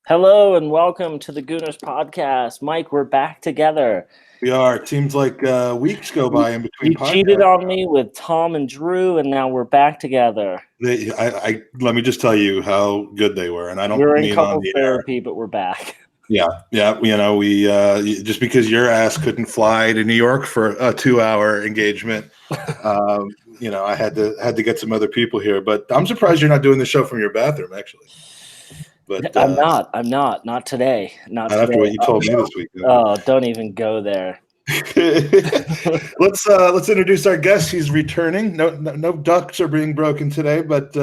Hello and welcome to the Gooners podcast. Mike, we're back together. We are. It seems like weeks go by in between You podcasts. cheated on me with Tom and Drew, and now we're back together. Let me just tell you how good they were, and I don't We're in mean couple on the therapy, air. but we're back. Yeah. We just because your ass couldn't fly to New York for a 2-hour engagement, I had to get some other people here. But I'm surprised you're not doing the show from your bathroom, actually. But I'm not today. Not after today. what you told me this week. Oh, don't even go there. Let's introduce our guest. He's returning. No ducks are being broken today, but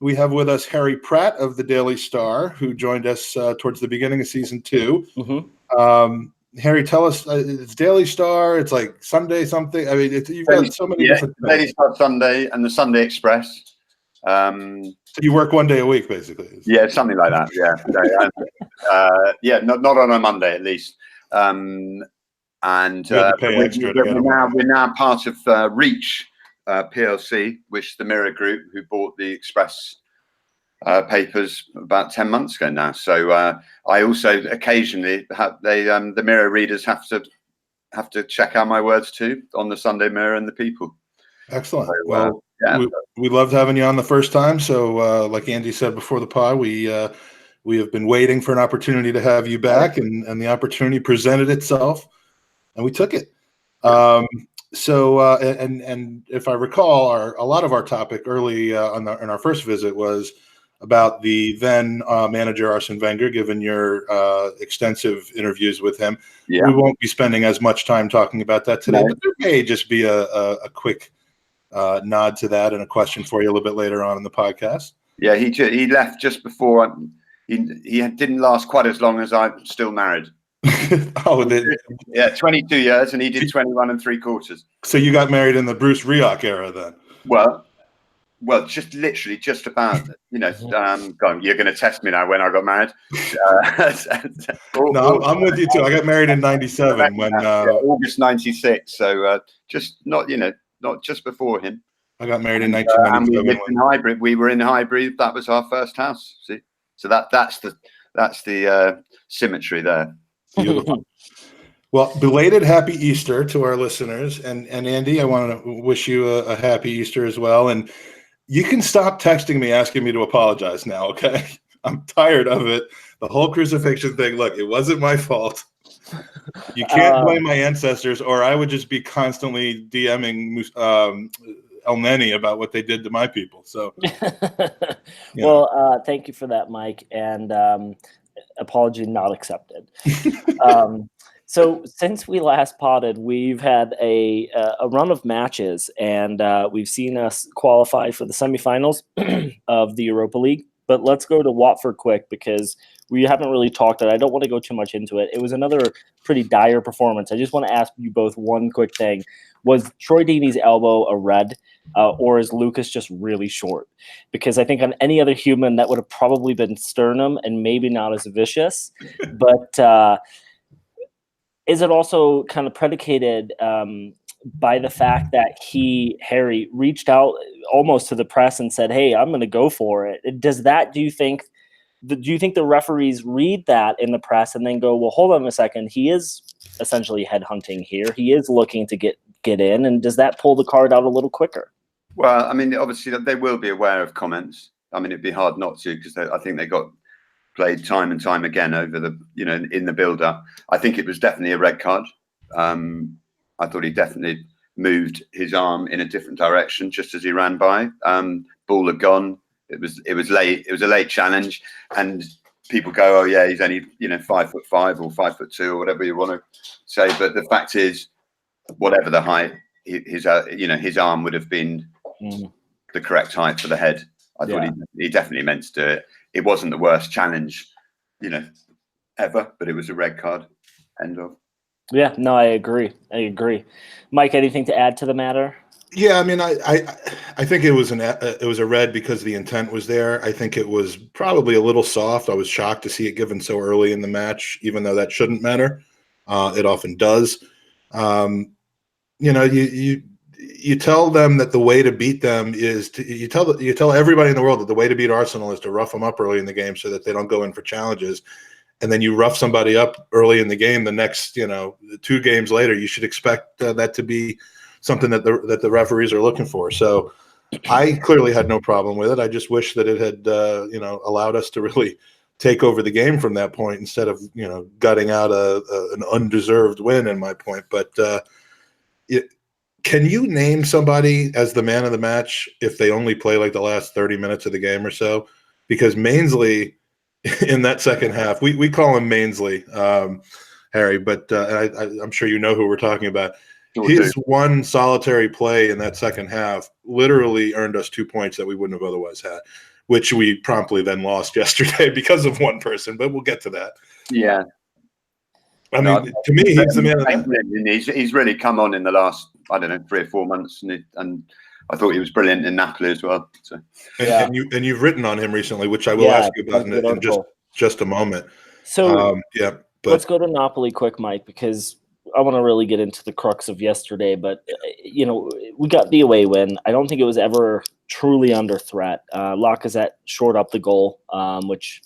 we have with us Harry Pratt of the Daily Star, who joined us towards the beginning of season 2. Mm-hmm. Harry, tell us, it's Daily Star. It's like Sunday something. I mean, you've got so many different things. Daily Star Sunday and the Sunday Express. So you work one day a week, basically. Yeah, something like that. Yeah, not on a Monday at least. We're now part of Reach PLC, which the Mirror Group, who bought the Express papers about 10 months ago now. So I also occasionally the Mirror readers have to check out my words too on the Sunday Mirror and the People. Excellent. So, we loved having you on the first time. So like Andy said before the pod, we have been waiting for an opportunity to have you back, and the opportunity presented itself, and we took it. And if I recall, a lot of our topic early in our first visit was about the then manager Arsene Wenger, given your extensive interviews with him. Yeah. We won't be spending as much time talking about that today, but there may just be a quick nod to that and a question for you a little bit later on in the podcast. Yeah, he left just before. He didn't last quite as long as I'm still married. 22 years, and he did 21 3/4. So you got married in the Bruce Rioch era, then? Well, just literally, just about. God, you're going to test me now when I got married. No, I'm with you too. I got married in '97 when August '96. So just not just before him. I got married in 1997. And we lived in Highbury. We were in Highbury. That was our first house. See, so that's the symmetry there. Beautiful. Well, belated happy Easter to our listeners, and Andy, I want to wish you a happy Easter as well. And you can stop texting me asking me to apologize now, okay? I'm tired of it. The whole crucifixion thing. Look, it wasn't my fault. You can't blame my ancestors, or I would just be constantly DMing El Neni about what they did to my people. So, well, thank you for that, Mike, and apology not accepted. So since we last potted, we've had a run of matches, and we've seen us qualify for the semifinals of the Europa League. But let's go to Watford quick, because we haven't really talked it. I don't want to go too much into it. It was another pretty dire performance. I just want to ask you both one quick thing. Was Troy Deeney's elbow a red, or is Lucas just really short? Because I think on any other human, that would have probably been sternum and maybe not as vicious. But is it also kind of predicated by the fact that Harry, reached out almost to the press and said, "Hey, I'm going to go for it"? Do you think the referees read that in the press and then go, "Well, hold on a second, he is essentially headhunting here. He is looking to get in," and does that pull the card out a little quicker? Well, I mean, obviously they will be aware of comments. I mean, it'd be hard not to, because I think they got played time and time again over the, in the build-up. I think it was definitely a red card. I thought he definitely moved his arm in a different direction just as he ran by. Ball had gone. It was late. It was a late challenge, and people go, "Oh yeah, he's only 5'5" or 5'2" or whatever you want to say." But the fact is, whatever the height, his arm would have been the correct height for the head. I thought he definitely meant to do it. It wasn't the worst challenge, ever, but it was a red card. End of. Yeah, no, I agree. Mike, anything to add to the matter? Yeah, I mean, I think it was a red because the intent was there. I think it was probably a little soft. I was shocked to see it given so early in the match, even though that shouldn't matter. It often does. You you tell them that the way to beat them is you tell everybody in the world that the way to beat Arsenal is to rough them up early in the game so that they don't go in for challenges. And then you rough somebody up early in the game. The next, 2 games later, you should expect that to be something that the referees are looking for. So I clearly had no problem with it. I just wish that it had, allowed us to really take over the game from that point instead of, gutting out an undeserved win in my point. But can you name somebody as the man of the match if they only play like the last 30 minutes of the game or so? Because Mainsley in that second half, we call him Mainsley, Harry, but I'm sure you know who we're talking about. His one solitary play in that second half literally earned us 2 points that we wouldn't have otherwise had, which we promptly then lost yesterday because of one person, but we'll get to that. Yeah. I mean, to me, he's the man of the He's really come on in the last, 3 or 4 months, and I thought he was brilliant in Napoli as well. So. And you've written on him recently, which I will ask you about in just a moment. So let's go to Napoli quick, Mike, because I want to really get into the crux of yesterday. But we got the away win. I don't think it was ever truly under threat. Lacazette shored up the goal, which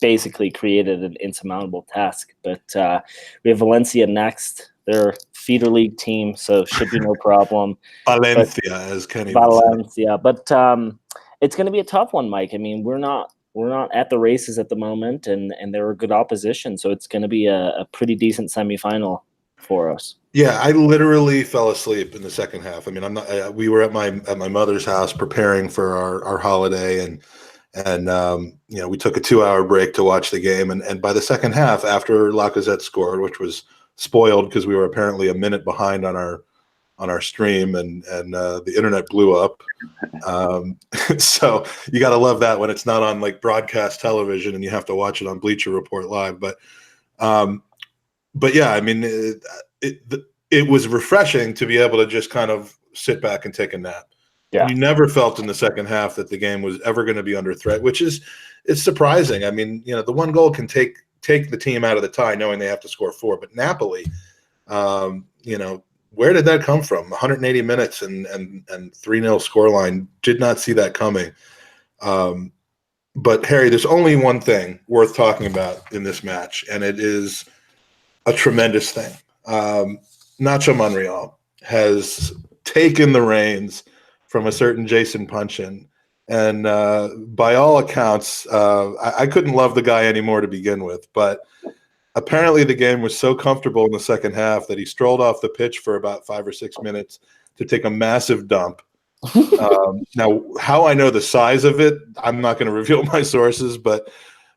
basically created an insurmountable task. But we have Valencia next. They're a feeder league team, so should be no problem. Valencia, as Kenny would say. But it's going to be a tough one, Mike. I mean, we're not at the races at the moment, and they're a good opposition, so it's going to be a pretty decent semifinal for us. Yeah, I literally fell asleep in the second half. I mean, we were at my mother's house preparing for our holiday, and we took a 2-hour break to watch the game, and by the second half, after Lacazette scored, which was spoiled because we were apparently a minute behind on our stream, and the internet blew up. So you got to love that when it's not on like broadcast television and you have to watch it on Bleacher Report Live. But yeah, I mean, it was refreshing to be able to just kind of sit back and take a nap. Yeah. You never felt in the second half that the game was ever going to be under threat, which is surprising. I mean, the one goal can take the team out of the tie knowing they have to score 4. But Napoli, where did that come from? 180 minutes and 3-0 scoreline. Did not see that coming. But Harry, there's only one thing worth talking about in this match, and it is a tremendous thing. Nacho Monreal has taken the reins from a certain Jason Punchin. And by all accounts, I couldn't love the guy anymore to begin with. But apparently the game was so comfortable in the second half that he strolled off the pitch for about 5 or 6 minutes to take a massive dump. Now, how I know the size of it, I'm not going to reveal my sources. But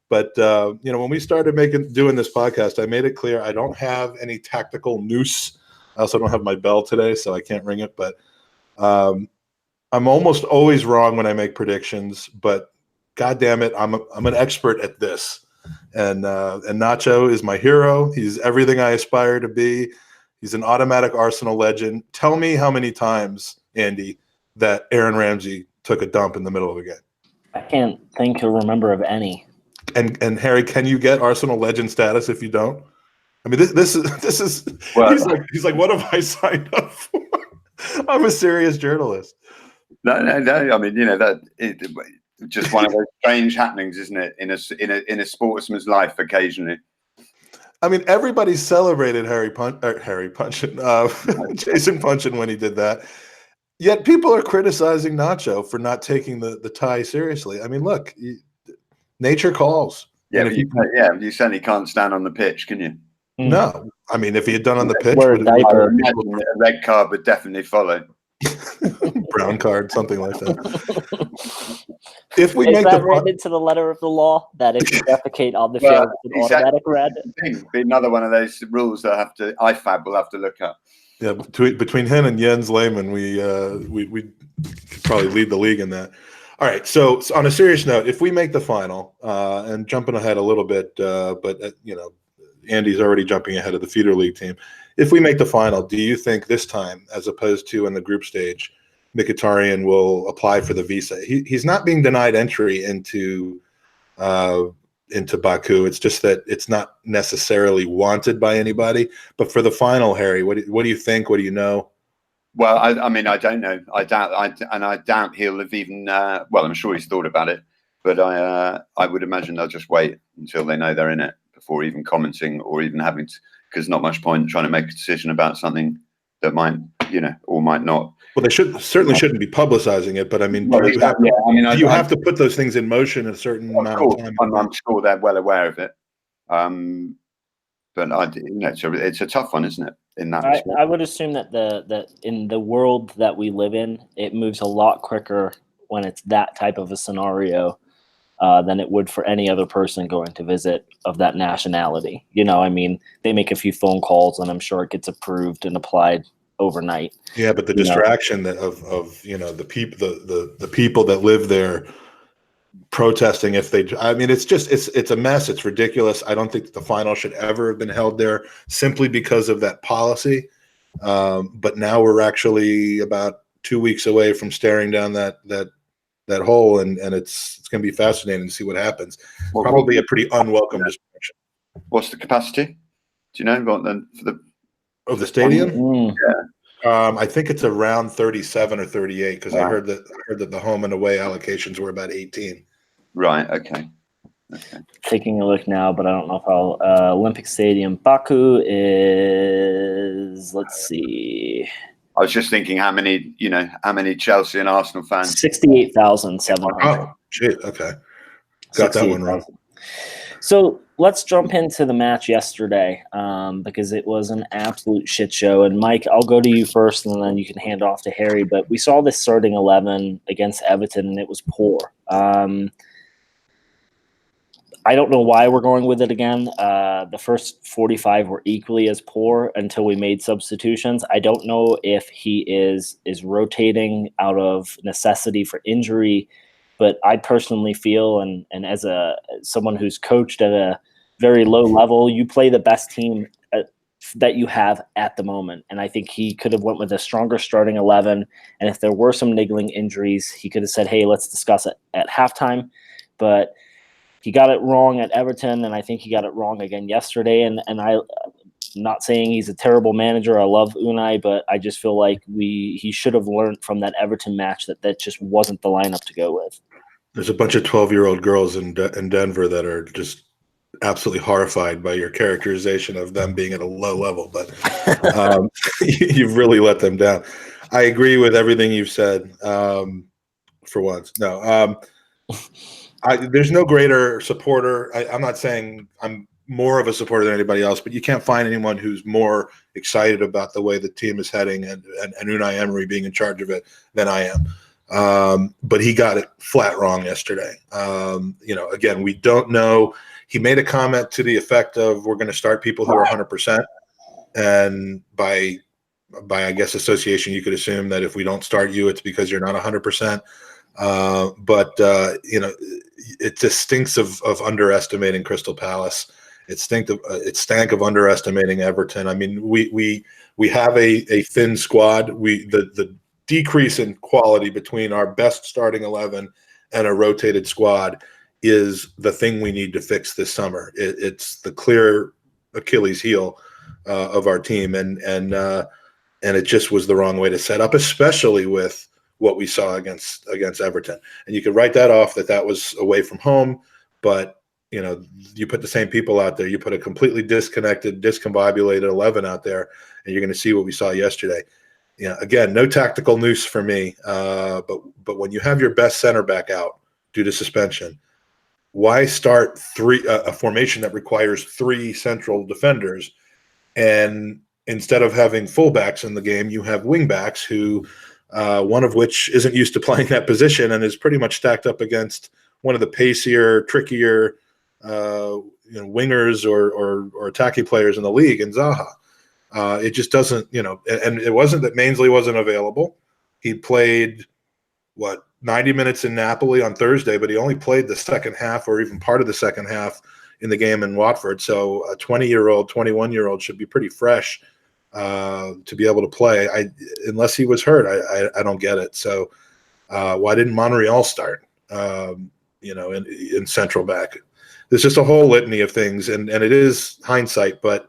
when we started doing this podcast, I made it clear I don't have any tactical noose. I also don't have my bell today, so I can't ring it. But I'm almost always wrong when I make predictions, but God damn it, I'm an expert at this. And Nacho is my hero. He's everything I aspire to be. He's an automatic Arsenal legend. Tell me how many times, Andy, that Aaron Ramsey took a dump in the middle of a game. I can't think or remember of any. And Harry, can you get Arsenal legend status if you don't? I mean, this is well, he's like, what have I signed up for? I'm a serious journalist. No. I mean, just one of those strange happenings, isn't it? In a sportsman's life, occasionally. I mean, everybody celebrated Jason Punchin when he did that. Yet people are criticizing Nacho for not taking the tie seriously. I mean, look, nature calls. Yeah, but you certainly can't stand on the pitch, can you? No, I mean, if he had done on the pitch, a red card would definitely follow. Brown card, something like that. If we make that written into the letter of the law that if you defecate on the field, it's an automatic red. Be another one of those rules that IFAB will have to look up. Yeah, between him and Jens Lehmann, we could probably lead the league in that. All right, so on a serious note, if we make the final, and jumping ahead a little bit, but Andy's already jumping ahead of the feeder league team. If we make the final, do you think this time, as opposed to in the group stage, Mkhitaryan will apply for the visa? He's not being denied entry into Baku. It's just that it's not necessarily wanted by anybody. But for the final, Harry, what do you think? What do you know? Well, I mean, I don't know. I doubt he'll have even. Well, I'm sure he's thought about it, but I would imagine they'll just wait until they know they're in it before even commenting or even having to, because not much point trying to make a decision about something that might, or might not. Well, they certainly shouldn't be publicizing it, but I mean, do you have to put those things in motion in a certain amount of time? I'm sure they're well aware of it. But it's a tough one, isn't it? In that, I would assume that that in the world that we live in, it moves a lot quicker when it's that type of a scenario than it would for any other person going to visit of that nationality. I mean, they make a few phone calls, and I'm sure it gets approved and applied overnight. Yeah, but the distraction of the people that live there protesting it's a mess. It's ridiculous. I don't think that the final should ever have been held there simply because of that policy. But now we're actually about 2 weeks away from staring down that hole, and it's going to be fascinating to see what happens. Probably a pretty unwelcome distraction. What's the capacity? Do you know what then for the stadium? Yeah. I think it's around 37 or 38 because I heard that the home and away allocations were about 18. Right. Okay. Taking a look now, but I don't know if I'll. Olympic Stadium, Baku is. Let's see. I was just thinking how many Chelsea and Arsenal fans. 68,700. Oh, shit. Okay. Got that one wrong. So let's jump into the match yesterday because it was an absolute shit show. And Mike, I'll go to you first, and then you can hand off to Harry. But we saw this starting 11 against Everton, and it was poor. I don't know why we're going with it again. The first 45 were equally as poor until we made substitutions. I don't know if he is rotating out of necessity for injury, but I personally feel, and as someone who's coached at a very low level, you play the best team that you have at the moment. And I think he could have went with a stronger starting 11. And if there were some niggling injuries, he could have said, hey, let's discuss it at halftime. But he got it wrong at Everton, and I think he got it wrong again yesterday. And I'm not saying he's a terrible manager. I love Unai, but I just feel like he should have learned from that Everton match that just wasn't the lineup to go with. There's a bunch of 12-year-old girls in Denver that are just absolutely horrified by your characterization of them being at a low level, but you've really let them down. I agree with everything you've said. For once, no. There's no greater supporter. I'm not saying I'm more of a supporter than anybody else, but you can't find anyone who's more excited about the way the team is heading and Unai Emery being in charge of it than I am. But he got it flat wrong yesterday. Again, we don't know. He made a comment to the effect of we're going to start people who are 100%. And by I guess association, you could assume that if we don't start you, it's because you're not 100%. It just stinks of underestimating Crystal Palace. It stank of underestimating Everton. I mean, we have a thin squad. The decrease in quality between our best starting 11 and a rotated squad is the thing we need to fix this summer. It's the clear Achilles heel of our team, and it just was the wrong way to set up, especially with what we saw against Everton. And you could write that off that was away from home, but you put the same people out there, you put a completely disconnected, discombobulated 11 out there, and you're going to see what we saw yesterday. Again, no tactical noose for me, but when you have your best center back out due to suspension, why start a formation that requires 3 central defenders, and instead of having fullbacks in the game, you have wingbacks who one of which isn't used to playing that position and is pretty much stacked up against one of the pacier, trickier wingers or attacking players in the league in Zaha. It just doesn't, and it wasn't that Mainsley wasn't available. He played 90 minutes in Napoli on Thursday, but he only played the second half or even part of the second half in the game in Watford. So a 20-year-old, 21-year-old should be pretty fresh to be able to play. Unless he was hurt, I don't get it. So why didn't Monreal start? In central back? There's just a whole litany of things, and it is hindsight, but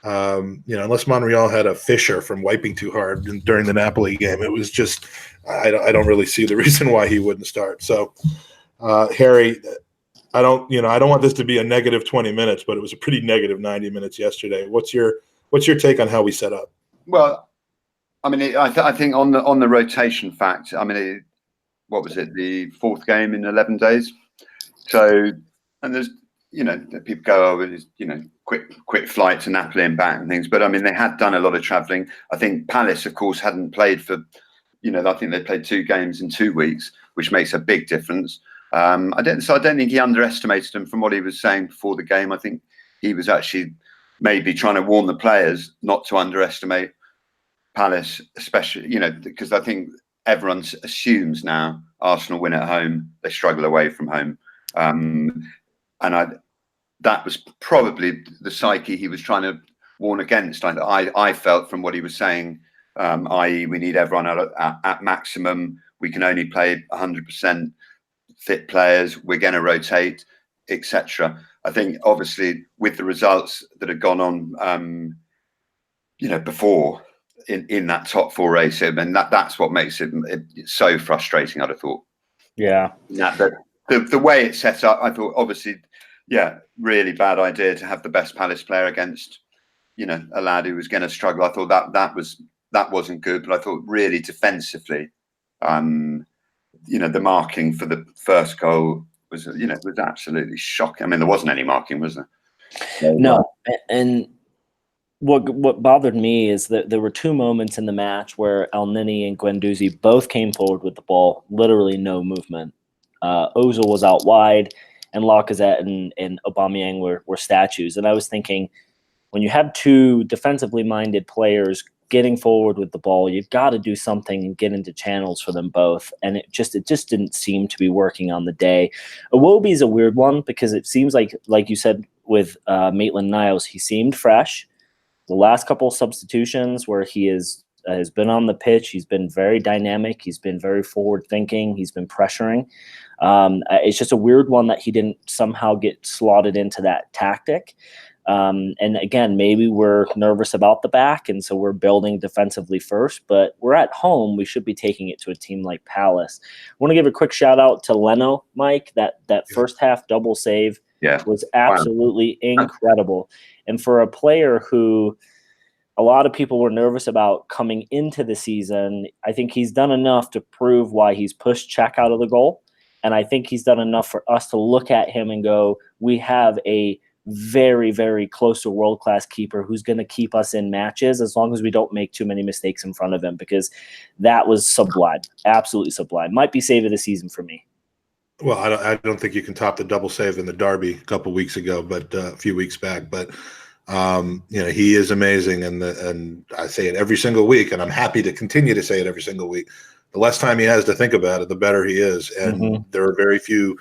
Unless Monreal had a fissure from wiping too hard during the Napoli game, it was just I don't really see the reason why he wouldn't start. So, Harry, I don't want this to be a negative 20 minutes, but it was a pretty negative 90 minutes yesterday. What's your take on how we set up? Well, I mean, I think on the rotation fact, I mean, what was it? The 4th game in 11 days. So, and there's, people go over, quick flight to Napoli and back and things. But I mean, they had done a lot of travelling. I think Palace, of course, hadn't played for, I think they played 2 games in 2 weeks, which makes a big difference. I don't think he underestimated them from what he was saying before the game. I think he was actually maybe trying to warn the players not to underestimate Palace, especially, because I think everyone assumes now Arsenal win at home, they struggle away from home. That was probably the psyche he was trying to warn against. I felt from what he was saying, i.e. we need everyone at maximum. We can only play 100% fit players. We're going to rotate, etc. I think obviously with the results that had gone on, before in that top 4 race, and that's what makes it so frustrating. I'd have thought. Yeah. The way it's set up, I thought obviously, really bad idea to have the best Palace player against, a lad who was going to struggle. I thought that wasn't good, but I thought really defensively, the marking for the first goal was absolutely shocking. I mean, there wasn't any marking, was there? No, and what bothered me is that there were 2 moments in the match where El-Neni and Guendouzi both came forward with the ball, literally no movement. Ozil was out wide, and Lacazette and Aubameyang were statues. And I was thinking, when you have 2 defensively minded players getting forward with the ball, you've got to do something and get into channels for them both. And it just didn't seem to be working on the day. Iwobi is a weird one because it seems like you said with Maitland-Niles, he seemed fresh. The last couple of substitutions where he has been on the pitch, he's been very dynamic. He's been very forward thinking. He's been pressuring. It's just a weird one that he didn't somehow get slotted into that tactic. And again, maybe we're nervous about the back, and so we're building defensively first. But we're at home; we should be taking it to a team like Palace. I want to give a quick shout out to Leno, Mike. That first half double save was absolutely incredible. And for a player who a lot of people were nervous about coming into the season, I think he's done enough to prove why he's pushed Czech out of the goal. And I think he's done enough for us to look at him and go, we have a very, very close to world-class keeper who's going to keep us in matches as long as we don't make too many mistakes in front of him, because that was sublime, absolutely sublime. Might be save of the season for me. Well, I don't think you can top the double save in the derby a couple weeks ago, but a few weeks back. But he is amazing, and I say it every single week, and I'm happy to continue to say it every single week. The less time he has to think about it, the better he is, and there are very few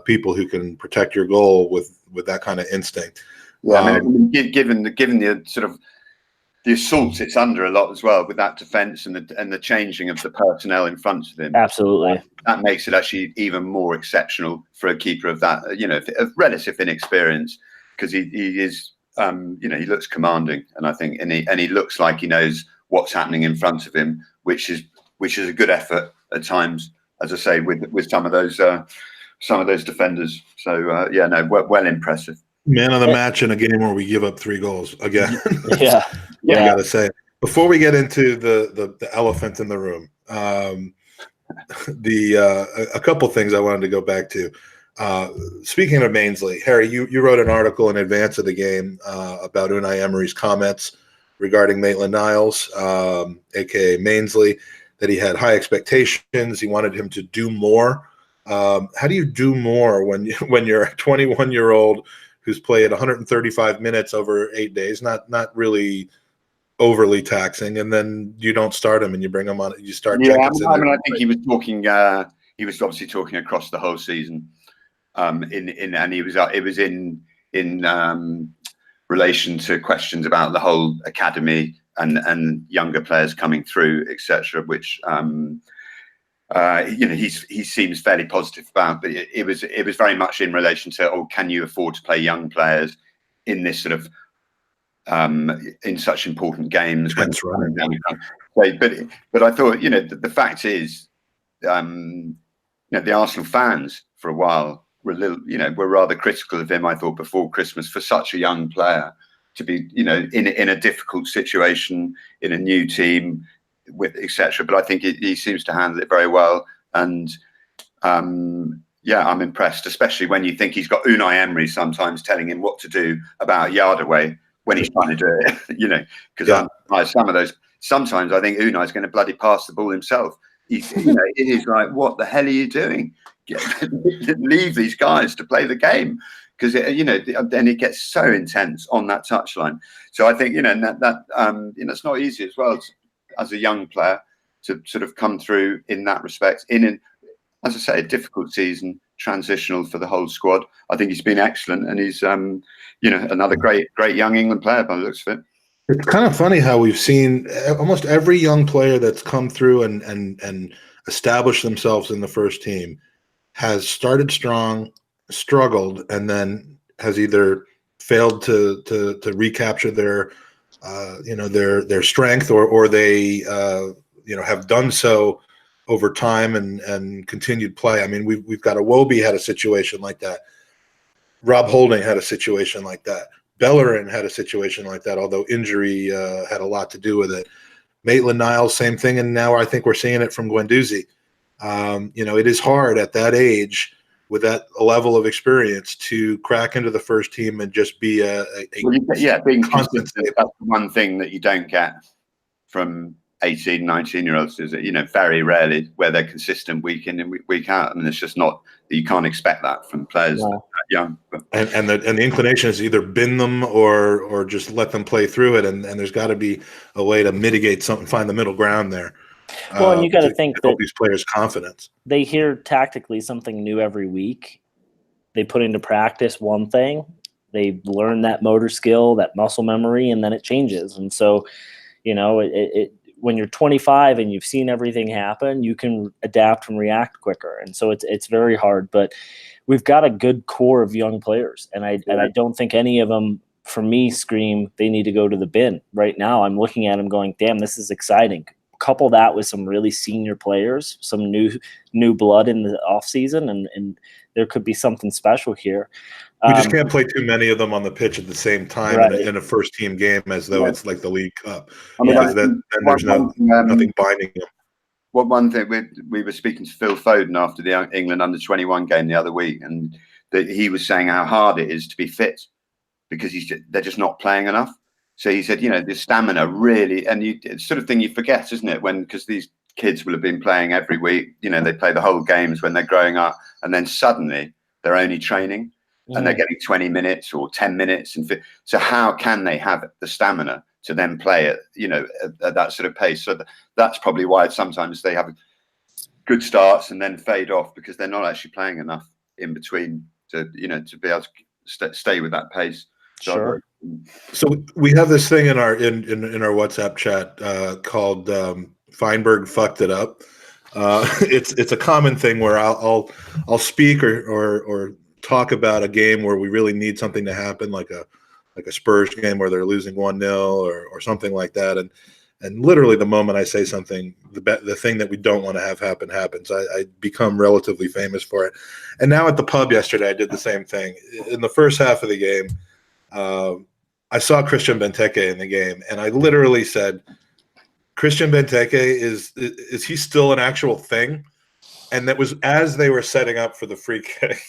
people who can protect your goal with that kind of instinct. Yeah, I mean, given the sort of the assaults it's under a lot as well with that defence and the changing of the personnel in front of him. Absolutely, that makes it actually even more exceptional for a keeper of that, of relative inexperience, because he is, he looks commanding, and I think, and he looks like he knows what's happening in front of him, which is a good effort at times, as I say, with some of those defenders. So well impressive. Man of the match in a game where we give up 3 goals again. Yeah. I gotta say, before we get into the elephant in the room, a couple things I wanted to go back to. Speaking of Mainsley, Harry, you wrote an article in advance of the game about Unai Emery's comments regarding Maitland-Niles, aka Mainsley, that he had high expectations. He wanted him to do more. How do you do more when you're a 21-year-old who's played 135 minutes over 8 days, not really overly taxing, and then you don't start him and you bring him on, you start. Yeah, I think he was talking. He was obviously talking across the whole season. And it was in relation to questions about the whole academy and younger players coming through, etc. Which he seems fairly positive about, but it was very much in relation to, can you afford to play young players in this sort of in such important games. That's right. But I thought, the fact is, the Arsenal fans for a while were rather critical of him, I thought, before Christmas, for such a young player to be, in a difficult situation, in a new team, with etc. But I think he seems to handle it very well, and I'm impressed, especially when you think he's got Unai Emery sometimes telling him what to do about a yard away when he's trying to do it, because some of those, sometimes I think Unai's going to bloody pass the ball himself. It is like, what the hell are you doing? Leave these guys to play the game, because then it gets so intense on that touchline. So I think it's not easy as well as a young player to sort of come through in that respect. As I say, a difficult season, transitional for the whole squad. I think he's been excellent, and he's another great young England player by the looks of it. It's kind of funny how we've seen almost every young player that's come through and established themselves in the first team has started strong, struggled, and then has either failed to recapture their strength, or they have done so over time and continued play. I mean, we've got Iwobi had a situation like that. Rob Holding had a situation like that. Bellerin had a situation like that, although injury had a lot to do with it. Maitland-Niles, same thing, and now I think we're seeing it from Guendouzi. It is hard at that age with that level of experience to crack into the first team and just be being constant. That's the one thing that you don't get from 18, 19-year-olds, is that, very rarely where they're consistent week in and week out. I mean, it's just not, you can't expect that from players that young. And the inclination is either bin them or just let them play through it. And there's got to be a way to mitigate something, find the middle ground there. Well, and you got to think that these players' confidence. They hear tactically something new every week. They put into practice one thing. They learn that motor skill, that muscle memory, and then it changes. And so, when you're 25 and you've seen everything happen, you can adapt and react quicker. And so it's very hard, but we've got a good core of young players. And I don't think any of them, for me, scream they need to go to the bin right now. I'm looking at them going, damn, this is exciting. Couple that with some really senior players, some new blood in the off season, and there could be something special here. We just can't play too many of them on the pitch at the same time in a first team game, as though it's like the League Cup. Because then there's nothing binding them. Well, one thing, we were speaking to Phil Foden after the England under-21 game the other week, and he was saying how hard it is to be fit because they're just not playing enough. So he said, the stamina really, and it's sort of thing you forget, isn't it? Because these kids will have been playing every week, they play the whole games when they're growing up, and then suddenly they're only training and they're getting 20 minutes or 10 minutes. So how can they have the stamina to then play at that sort of pace? So that's probably why sometimes they have good starts and then fade off, because they're not actually playing enough in between to be able to stay with that pace. Sure. So we have this thing in our WhatsApp chat called Feinberg fucked it up. It's a common thing where I'll speak or talk about a game where we really need something to happen, like a Spurs game where they're losing 1-0 or something like that, and literally the moment I say something, the thing that we don't want to have happen happens. I become relatively famous for it. And now at the pub yesterday, I did the same thing. In the first half of the game, I saw Christian Benteke in the game, and I literally said, Christian Benteke, is he still an actual thing? And that was as they were setting up for the free kick.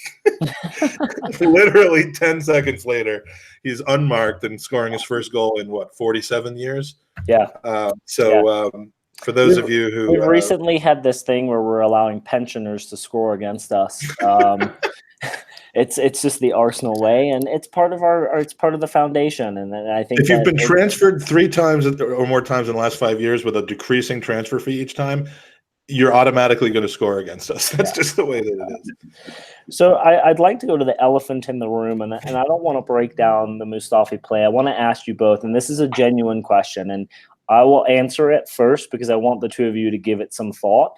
Literally 10 seconds later, he's unmarked and scoring his first goal in 47 years? Yeah. For those of you who... We've recently had this thing where we're allowing pensioners to score against us. It's just the Arsenal way, and it's part of the foundation. And I think if you've been transferred 3 times or more times in the last 5 years with a decreasing transfer fee each time, you're automatically going to score against us. That's just the way that it is. So I'd like to go to the elephant in the room, and I don't want to break down the Mustafi play. I want to ask you both, and this is a genuine question, and I will answer it first because I want the two of you to give it some thought.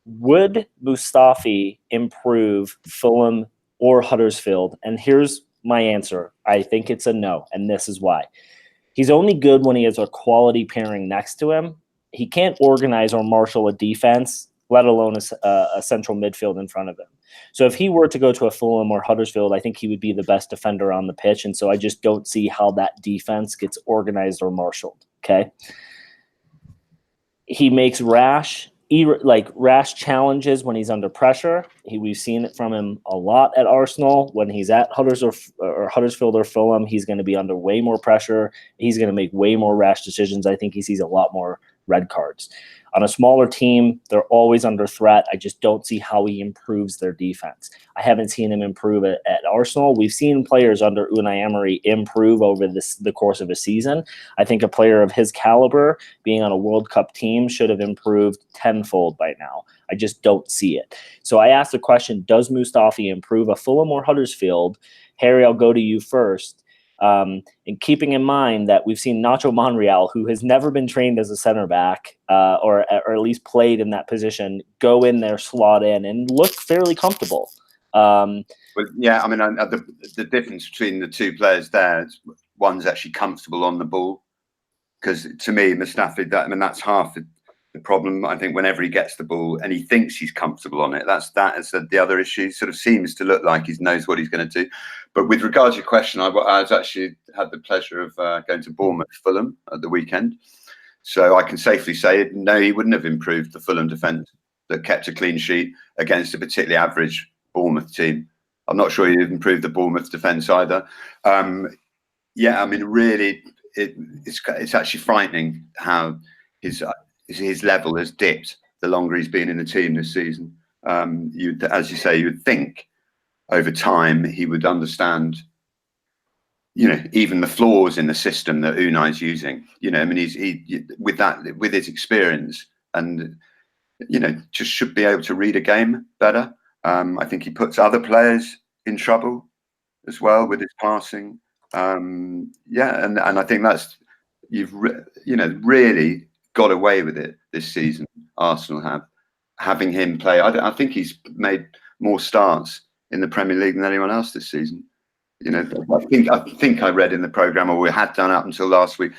Would Mustafi improve Fulham or Huddersfield? And here's my answer. I think it's a no, and this is why. He's only good when he has a quality pairing next to him. He can't organize or marshal a defense, let alone a central midfield in front of him. So if he were to go to a Fulham or Huddersfield, I think he would be the best defender on the pitch. And so I just don't see how that defense gets organized or marshaled. Okay. He makes rash challenges when he's under pressure. We've seen it from him a lot at Arsenal. When he's at Huddersfield or Fulham, he's going to be under way more pressure. He's going to make way more rash decisions. I think he sees a lot more red cards. On a smaller team, they're always under threat. I just don't see how he improves their defense. I haven't seen him improve at Arsenal. We've seen players under Unai Emery improve over the course of a season. I think a player of his caliber being on a World Cup team should have improved tenfold by now. I just don't see it. So I asked the question, does Mustafi improve a Fulham or Huddersfield? Harry, I'll go to you first. And keeping in mind that we've seen Nacho Monreal, who has never been trained as a center back or at least played in that position, go in there, slot in, and look fairly comfortable. Well, yeah, I mean, the difference between the two players there, one's actually comfortable on the ball. Because to me, Mustafi, that's half the problem. I think whenever he gets the ball and he thinks he's comfortable on it, that is the other issue. Sort of seems to look like he knows what he's going to do. But with regard to your question, I was actually had the pleasure of going to Bournemouth, Fulham at the weekend. So I can safely say, no, he wouldn't have improved the Fulham defence that kept a clean sheet against a particularly average Bournemouth team. I'm not sure he'd improved the Bournemouth defence either. Yeah, I mean, really, it's actually frightening how his level has dipped the longer he's been in the team this season. As you say, you would think over time he would understand, even the flaws in the system that Unai's using. I mean, he with his experience and just should be able to read a game better. I think he puts other players in trouble as well with his passing. Yeah, and I think that's really got away with it this season. Arsenal having him play. I think he's made more starts in the Premier League than anyone else this season. I think I read in the programme, or we had done up until last week,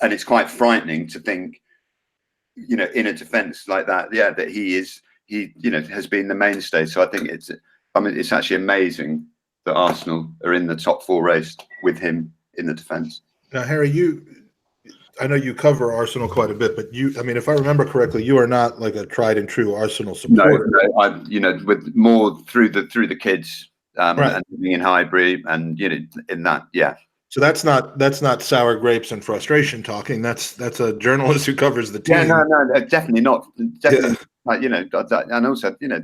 and it's quite frightening to think, in a defence like that, that he has been the mainstay. So I think it's actually amazing that Arsenal are in the top 4 race with him in the defence. Now, Harry, I know you cover Arsenal quite a bit, but if I remember correctly, you are not like a tried and true Arsenal supporter. No, with more through the kids, right. And being in Highbury, and in that, yeah. So that's not sour grapes and frustration talking. That's a journalist who covers the team. Yeah, no, definitely not. Definitely, and also, of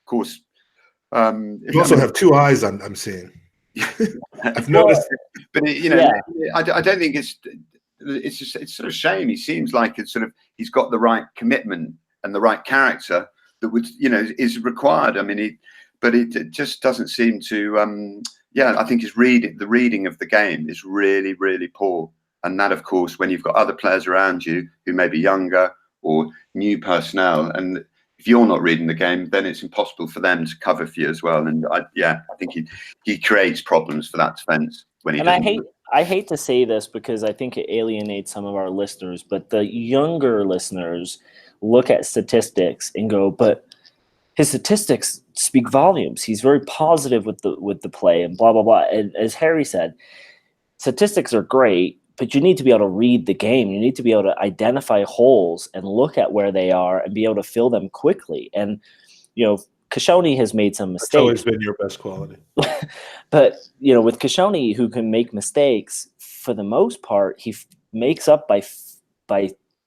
course, you also have 2 eyes. I'm seeing. I've noticed, but I don't think it's sort of shame. He seems like he's got the right commitment and the right character that would is required. I mean, but it just doesn't seem to. I think the reading of the game is really, really poor. And that, of course, when you've got other players around you who may be younger or new personnel, and if you're not reading the game, then it's impossible for them to cover for you as well. And I think he creates problems for that defence when he. And I hate to say this because I think it alienates some of our listeners, but the younger listeners look at statistics and go, but his statistics speak volumes. He's very positive with the play and blah, blah, blah. And as Harry said, statistics are great, but you need to be able to read the game. You need to be able to identify holes and look at where they are and be able to fill them quickly. And, Koscielny has made some mistakes. That's always been your best quality. But, with Koscielny, who can make mistakes, for the most part, he makes up by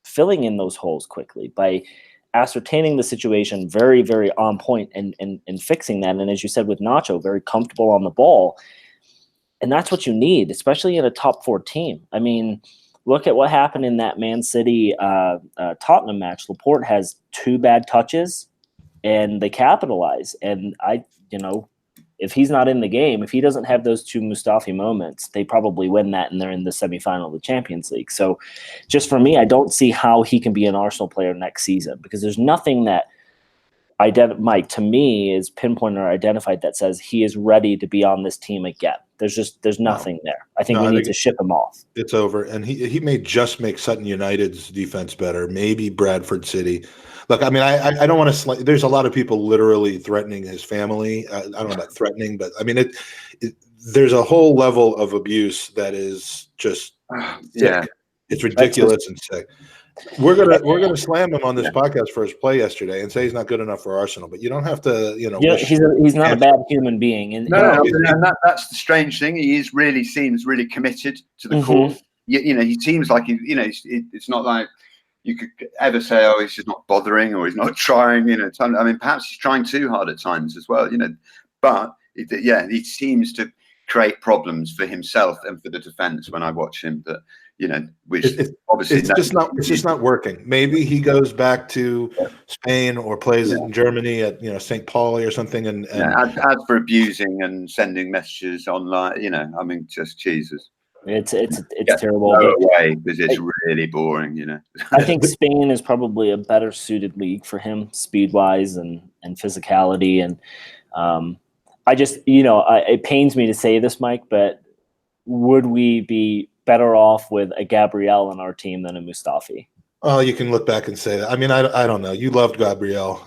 filling in those holes quickly, by ascertaining the situation very, very on point and fixing that. And as you said with Nacho, very comfortable on the ball. And that's what you need, especially in a top 4 team. I mean, look at what happened in that Man City Tottenham match. Laporte has 2 bad touches and they capitalize. And if he's not in the game, if he doesn't have those 2 Mustafi moments, they probably win that and they're in the semifinal of the Champions League. So just for me, I don't see how he can be an Arsenal player next season because there's nothing that Mike, to me, is pinpointed or identified that says he is ready to be on this team again. There's nothing there. I think we need to ship him off. It's over. And he may just make Sutton United's defense better, maybe Bradford City. Look, I mean, I don't want to there's a lot of people literally threatening his family. I don't know about threatening, but I mean, there's a whole level of abuse that is just sick. It's ridiculous and sick. We're gonna slam him on this podcast for his play yesterday and say he's not good enough for Arsenal, but you don't have to, he's not a bad human being. And that's the strange thing. He seems really committed to the cause. He seems like it's not like you could ever say, oh, he's just not bothering or he's not trying. I mean, perhaps he's trying too hard at times as well. But he seems to create problems for himself and for the defense when I watch him. That which obviously it's just not working. Maybe he goes back to Spain or plays in Germany at St. Pauli or something. And as for abusing and sending messages online, I mean, just Jesus. It's terrible. No way, because it's really boring. I think Spain is probably a better suited league for him, speed wise and physicality. And I just it pains me to say this, Mike, but would we be better off with a Gabriel on our team than a Mustafi? Oh, you can look back and say that. I mean, I don't know. You loved Gabriel.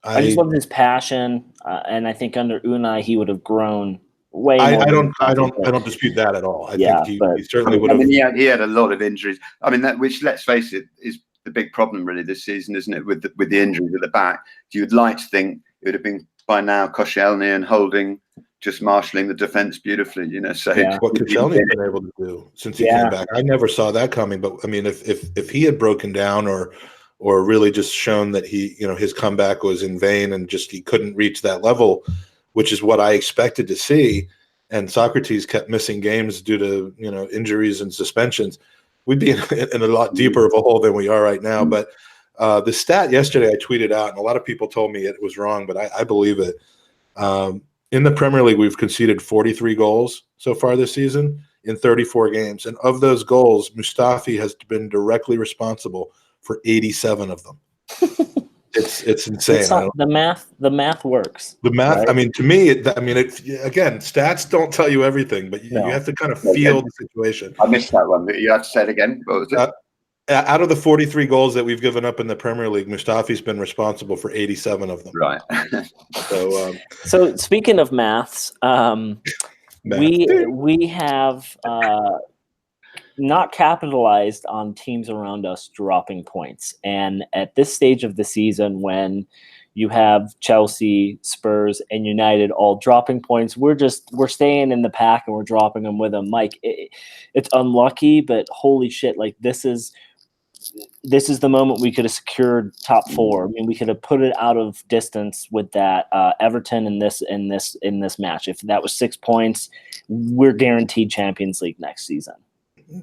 I just loved his passion, and I think under Unai he would have grown way more. I don't dispute that at all. I think he certainly would have. I mean, he had a lot of injuries. I mean, which, let's face it, is the big problem really this season, isn't it? With the injuries at the back, you would like to think it would have been by now Koscielny and Holding just marshalling the defense beautifully, So what Koscielny's been able to do since he came back, I never saw that coming. But I mean, if he had broken down or really just shown that he, his comeback was in vain and just he couldn't reach that level, which is what I expected to see, and Socrates kept missing games due to injuries and suspensions, we'd be in a lot deeper of a hole than we are right now. But the stat yesterday I tweeted out, and a lot of people told me it was wrong, but I believe it. In the Premier League, we've conceded 43 goals so far this season in 34 games. And of those goals, Mustafi has been directly responsible for 87 of them. It's insane. The math works. The math, right? I mean, to me, again, stats don't tell you everything, but you have to kind of feel the situation. I missed that one. You have to say it again. What was it? Out of the 43 goals that we've given up in the Premier League, Mustafi's been responsible for 87 of them. Right. So speaking of maths, we have not capitalized on teams around us dropping points. And at this stage of the season, when you have Chelsea, Spurs, and United all dropping points, we're staying in the pack and we're dropping them with them. Mike, it's unlucky, but holy shit, like this is the moment we could have secured top four. I mean, we could have put it out of distance with that Everton in this match. If that was 6 points, we're guaranteed Champions League next season.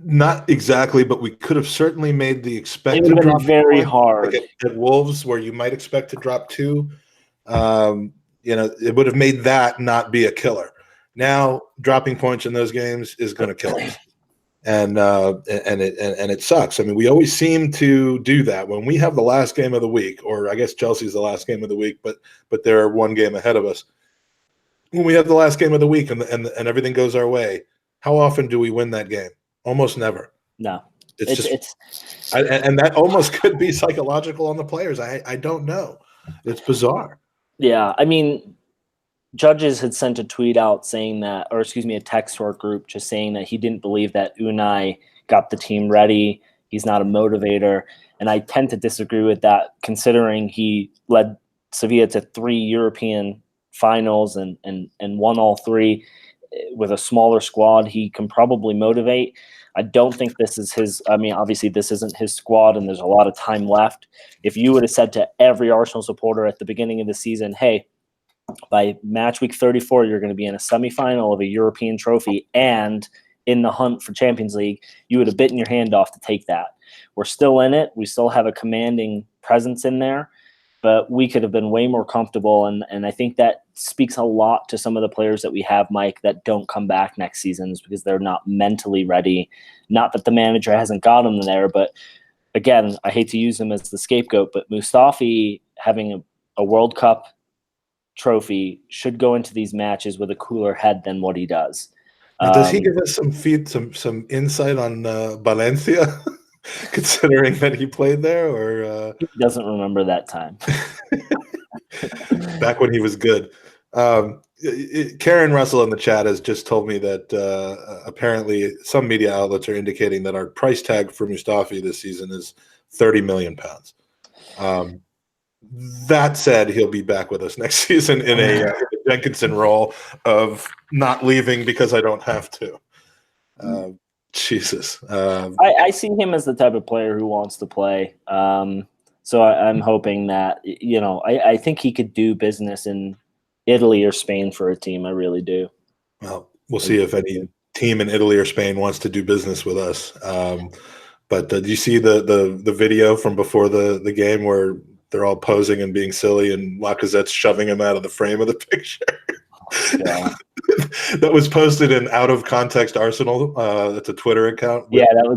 Not exactly, but we could have certainly made the expected. It would have been very hard. Like at Wolves, where you might expect to drop 2. It would have made that not be a killer. Now, dropping points in those games is going to kill us. And it sucks. I mean, we always seem to do that when we have the last game of the week, or I guess Chelsea's the last game of the week, but they're one game ahead of us. When we have the last game of the week and everything goes our way, how often do we win that game? Almost never. No, and that almost could be psychological on the players. I don't know. It's bizarre. Yeah, I mean, Judges had sent a tweet out saying that, or excuse me, a text to our group just saying that he didn't believe that Unai got the team ready. He's not a motivator. And I tend to disagree with that, considering he led Sevilla to 3 European finals and won all 3 with a smaller squad. He can probably motivate. I don't think this is his. I mean, obviously, this isn't his squad, and there's a lot of time left. If you would have said to every Arsenal supporter at the beginning of the season, hey, by match week 34, you're going to be in a semifinal of a European trophy and in the hunt for Champions League, you would have bitten your hand off to take that. We're still in it. We still have a commanding presence in there, but we could have been way more comfortable. And I think that speaks a lot to some of the players that we have, Mike, that don't come back next season because they're not mentally ready. Not that the manager hasn't got them there, but again, I hate to use him as the scapegoat, but Mustafi having a World Cup trophy should go into these matches with a cooler head than what he does. Now, does he give us some insight on Valencia, considering that he played there, or he doesn't remember that time? Back when he was good. Karen Russell in the chat has just told me that apparently some media outlets are indicating that our price tag for Mustafi this season is £30 million. That said, he'll be back with us next season in a Jenkinson role of not leaving because I don't have to. Jesus. I see him as the type of player who wants to play. So I'm hoping that, I think he could do business in Italy or Spain for a team. I really do. Well, we'll see if any team in Italy or Spain wants to do business with us. But do you see the video from before the game where they're all posing and being silly and Lacazette's shoving him out of the frame of the picture? Yeah. That was posted in Out of Context Arsenal. That's a Twitter account.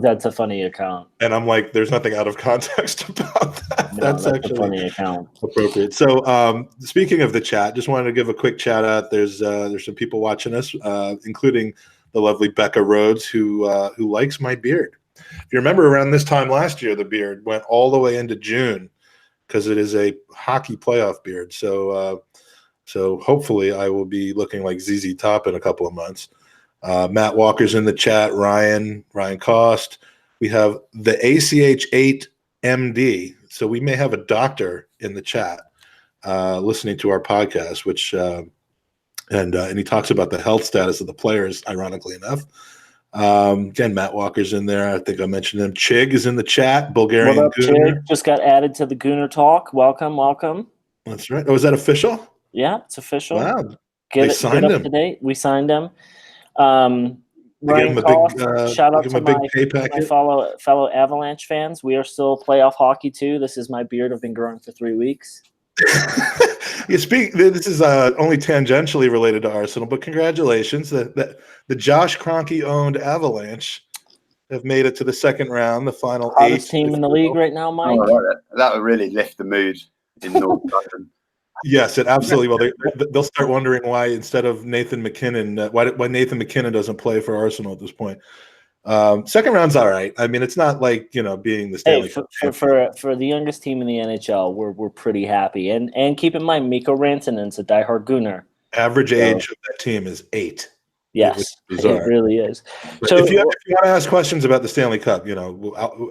That's a funny account. And I'm like, there's nothing out of context about that. No, that's actually a funny account. Appropriate. So speaking of the chat, just wanted to give a quick shout out. There's some people watching us, including the lovely Becca Rhodes, who likes my beard. If you remember, around this time last year, the beard went all the way into June because it is a hockey playoff beard. So hopefully I will be looking like ZZ Top in a couple of months. Matt Walker's in the chat. Ryan Cost. We have the ACH8 MD. So we may have a doctor in the chat listening to our podcast, which and he talks about the health status of the players, ironically enough. Again, Matt Walker's in there. I think I mentioned him. Chig is in the chat. Bulgarian What up, Gooner. Chig? Just got added to the Gooner Talk. Welcome. That's right. Oh, is that official? Yeah, it's official. Wow. Get up to date. We signed him. Ryan Cost, shout out to my fellow Avalanche fans. We are still playoff hockey too. This is my beard. I've been growing for 3 weeks. This is only tangentially related to Arsenal, but congratulations that the Josh Kroenke owned Avalanche have made it to the second round, the final hottest team in the league right now, Mike. That would really lift the mood in North London. Yes, it absolutely will. They'll start wondering why instead of Nathan McKinnon, why Nathan McKinnon doesn't play for Arsenal at this point. Second round's all right. I mean, it's not like being the Stanley Cup for the youngest team in the NHL, we're pretty happy. And keep in mind, Mikko Rantanen's a diehard Gooner. Average age of that team is 8. Yes, it really is. But so if you want to ask questions about the Stanley Cup,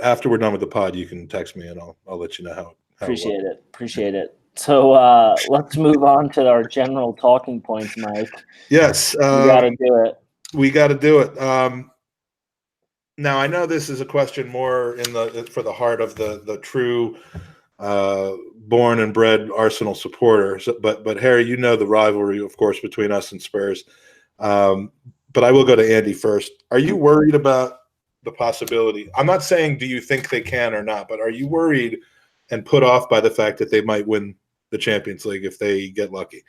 after we're done with the pod, you can text me and I'll let you know how. Appreciate it. So let's move on to our general talking points, Mike. Yes, we got to do it. We got to do it. Now I know this is a question more for the heart of the true born and bred Arsenal supporter. But Harry, the rivalry, of course, between us and Spurs. But I will go to Andy first. Are you worried about the possibility? I'm not saying do you think they can or not, but are you worried and put off by the fact that they might win the Champions League if they get lucky?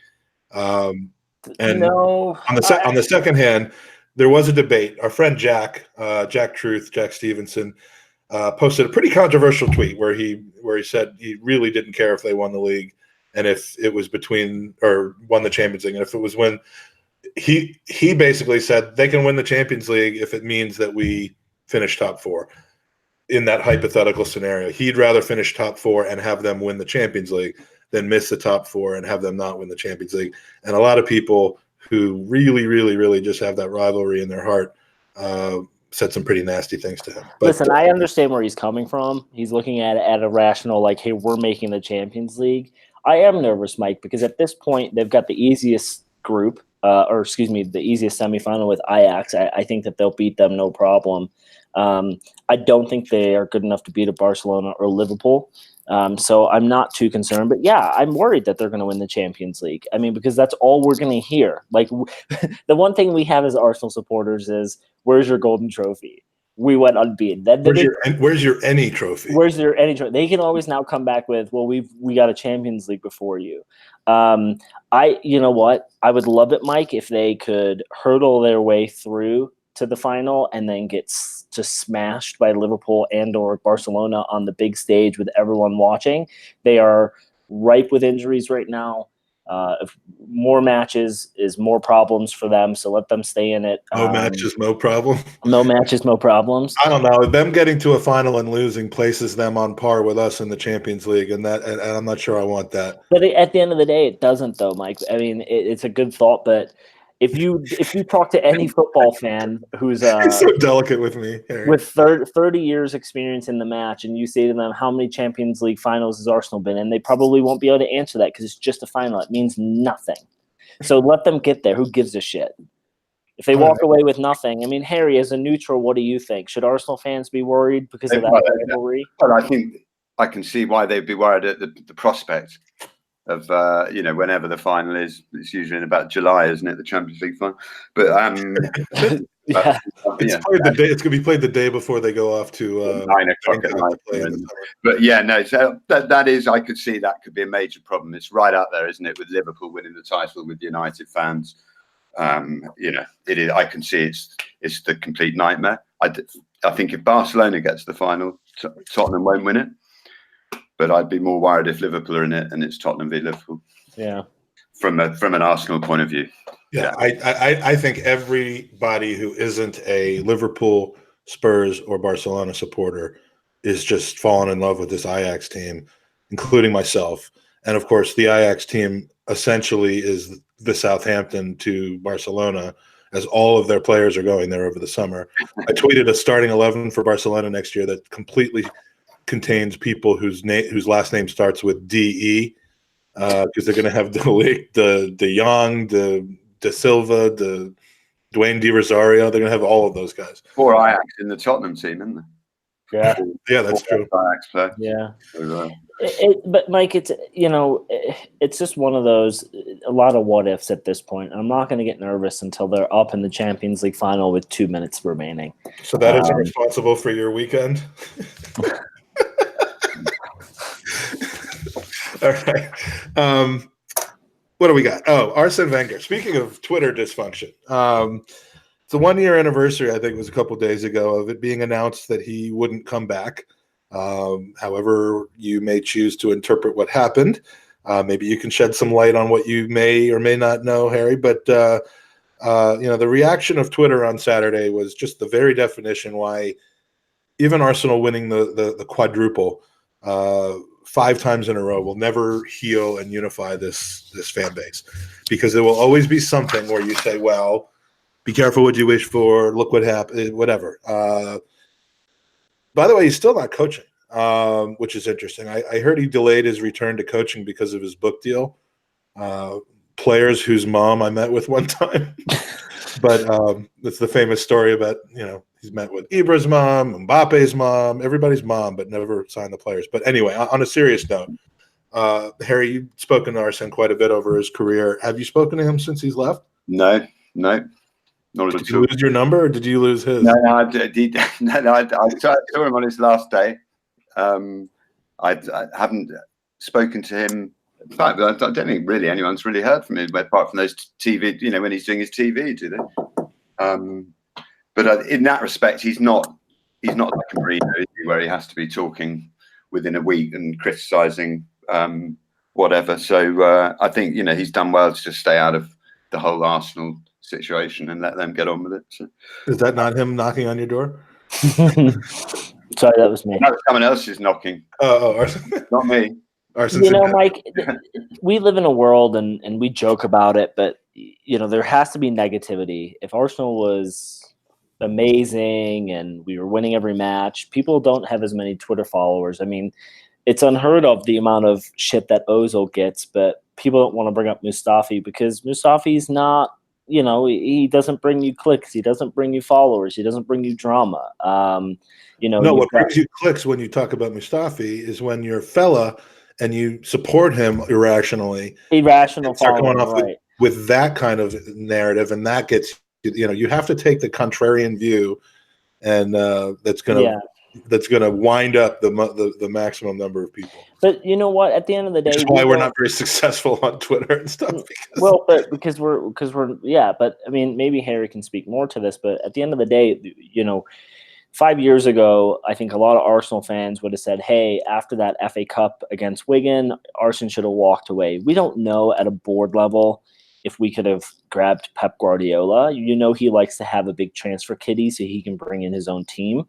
On the second hand, there was a debate. Our friend Jack Stevenson, posted a pretty controversial tweet where he said he really didn't care if they won the league and if it was won the Champions League, and if it was when he basically said they can win the Champions League if it means that we finish top 4. In that hypothetical scenario, he'd rather finish top 4 and have them win the Champions League than miss the top 4 and have them not win the Champions League. And a lot of people who really, really, really just have that rivalry in their heart said some pretty nasty things to him. But, listen, I understand where he's coming from. He's looking at it at a rational, like, hey, we're making the Champions League. I am nervous, Mike, because at this point they've got the easiest group, the easiest semifinal with Ajax. I think that they'll beat them no problem. I don't think they are good enough to beat a Barcelona or Liverpool. So I'm not too concerned. But yeah, I'm worried that they're going to win the Champions League. I mean, because that's all we're going to hear. Like the one thing we have as Arsenal supporters is, where's your golden trophy? We went unbeaten. Where's your any trophy? Where's your any trophy? They can always now come back with, well, we got a Champions League before you. You know what? I would love it, Mike, if they could hurdle their way through to the final and then get just smashed by Liverpool and or Barcelona on the big stage with everyone watching. They are ripe with injuries right now. If more matches is more problems for them, so let them stay in it. No matches, no problem. No matches, no problems. I don't know. Them getting to a final and losing places them on par with us in the Champions League, and I'm not sure I want that. But at the end of the day, it doesn't, though, Mike. I mean, it's a good thought, but if you talk to any football fan who's It's so delicate with me, Harry. with 30 years experience in the match, and you say to them, how many Champions League finals has Arsenal been in, they probably won't be able to answer that because it's just a final. It means nothing. So let them get there. Who gives a shit? If they walk away with nothing, I mean, Harry, as a neutral, what do you think? Should Arsenal fans be worried because of that rivalry? Well, I think I can see why they'd be worried at the prospect of whenever the final is. It's usually in about July, isn't it? The Champions League final. But Yeah. It's going to be played the day before they go off to 9 o'clock at night. But yeah, no. So that is, I could see that could be a major problem. It's right out there, isn't it? With Liverpool winning the title, with United fans. It is. I can see it's the complete nightmare. I think if Barcelona gets the final, Tottenham won't win it. But I'd be more worried if Liverpool are in it and it's Tottenham v Liverpool. Yeah. From an Arsenal point of view. Yeah. I think everybody who isn't a Liverpool, Spurs, or Barcelona supporter is just falling in love with this Ajax team, including myself. And of course, the Ajax team essentially is the Southampton to Barcelona, as all of their players are going there over the summer. I tweeted a starting 11 for Barcelona next year that completely contains people whose last name starts with DE, because they're going to have De Jong, De Silva, the Dwayne Di Rosario. They're going to have all of those guys. 4 Ajax in the Tottenham team, isn't there? Yeah, that's true. Ajax player. Yeah. But Mike, it's just one of those, a lot of what ifs at this point. I'm not going to get nervous until they're up in the Champions League final with 2 minutes remaining. So that is responsible for your weekend. All right. What do we got? Oh, Arsene Wenger. Speaking of Twitter dysfunction, it's the 1-year anniversary, I think it was a couple of days ago, of it being announced that he wouldn't come back. However you may choose to interpret what happened. Maybe you can shed some light on what you may or may not know, Harry. But, the reaction of Twitter on Saturday was just the very definition why even Arsenal winning the quadruple 5 times in a row will never heal and unify this fan base, because there will always be something where you say, well, be careful what you wish for, look what happened, whatever. By the way, he's still not coaching, which is interesting. I heard he delayed his return to coaching because of his book deal. Players whose mom I met with one time. But it's the famous story about, he's met with Ibra's mom, Mbappe's mom, everybody's mom, but never signed the players. But anyway, on a serious note, Harry, you've spoken to Arsene quite a bit over his career. Have you spoken to him since he's left? No. Did you lose your number, or did you lose his? No, I saw him on his last day. I haven't spoken to him. In fact, I don't think really anyone's really heard from him apart from those TV. When he's doing his TV, do they? But in that respect, he's not like a Mourinho, where he has to be talking within a week and criticising whatever. So I think he's done well to just stay out of the whole Arsenal situation and let them get on with it. So. Is that not him knocking on your door? Sorry, that was me. No, someone else is knocking. Arsene. Not me. Mike, we live in a world and we joke about it, but there has to be negativity. If Arsenal was amazing and we were winning every match, people don't have as many Twitter followers. I mean, it's unheard of the amount of shit that Ozil gets, but people don't want to bring up Mustafi because Mustafi's not, he doesn't bring you clicks. He doesn't bring you followers. He doesn't bring you drama. No, what brings you clicks when you talk about Mustafi is when you're a fella and you support him irrationally. Irrational start going following, off right. with that kind of narrative, and that gets, you have to take the contrarian view, and that's gonna wind up the maximum number of people. But you know what? At the end of the day, which is why we're not very successful on Twitter and stuff. Because we're. But I mean, maybe Harry can speak more to this. But at the end of the day, 5 years ago, I think a lot of Arsenal fans would have said, hey, after that FA Cup against Wigan, Arsenal should have walked away. We don't know at a board level if we could have grabbed Pep Guardiola. You know, he likes to have a big transfer kitty so he can bring in his own team.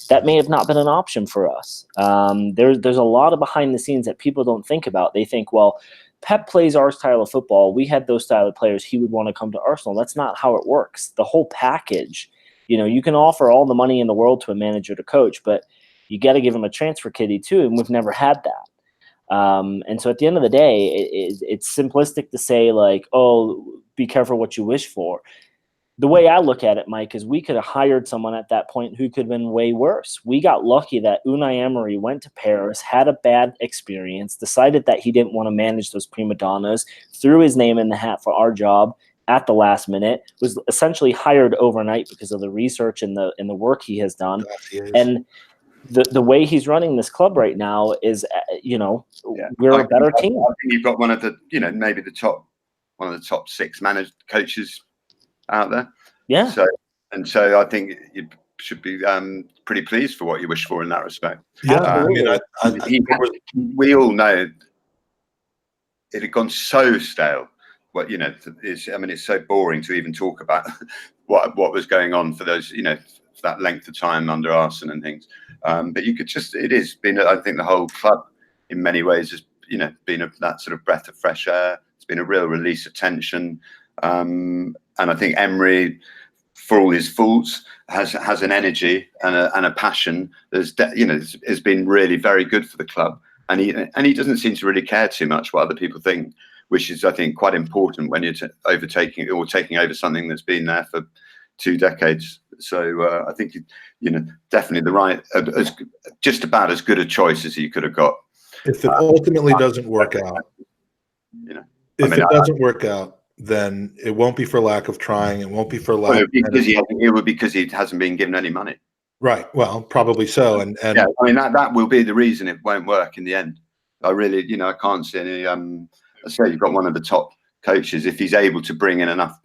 That may have not been an option for us. There's a lot of behind the scenes that people don't think about. They think, well, Pep plays our style of football. We had those style of players. He would want to come to Arsenal. That's not how it works. The whole package, you know, you can offer all the money in the world to a manager to coach, but you got to give him a transfer kitty too, and we've never had that. And so at the end of the day, it's simplistic to say like, oh, be careful what you wish for. The way I look at it, Mike, is we could have hired someone at that point who could have been way worse. We got lucky that Unai Emery went to Paris, had a bad experience, decided that he didn't want to manage those prima donnas, threw his name in the hat for our job at the last minute, was essentially hired overnight because of the research and the work he has done. And the way he's running this club right now is, we're a better team. I think you've got one of the, maybe one of the top 6 managed coaches out there. Yeah. So I think you should be pretty pleased for what you wish for in that respect. Yeah. We all know it had gone so stale. It's so boring to even talk about what was going on for those, for that length of time under Arsene and things. But you could it has been, I think the whole club in many ways has, been that sort of breath of fresh air. It's been a real release of tension. And I think Emery, for all his faults, has an energy and a passion that's has been really very good for the club. And he doesn't seem to really care too much what other people think, which is, I think, quite important when you're taking over something that's been there for 2 decades. So I think definitely the right, just about as good a choice as you could have got. If it ultimately doesn't work out, doesn't work out, then it won't be for lack of trying. It won't be for lack. It would be because he hasn't been given any money. Right. Well, probably so. And yeah, I mean that will be the reason it won't work in the end. I really, I can't see any. I say you've got one of the top coaches if he's able to bring in enough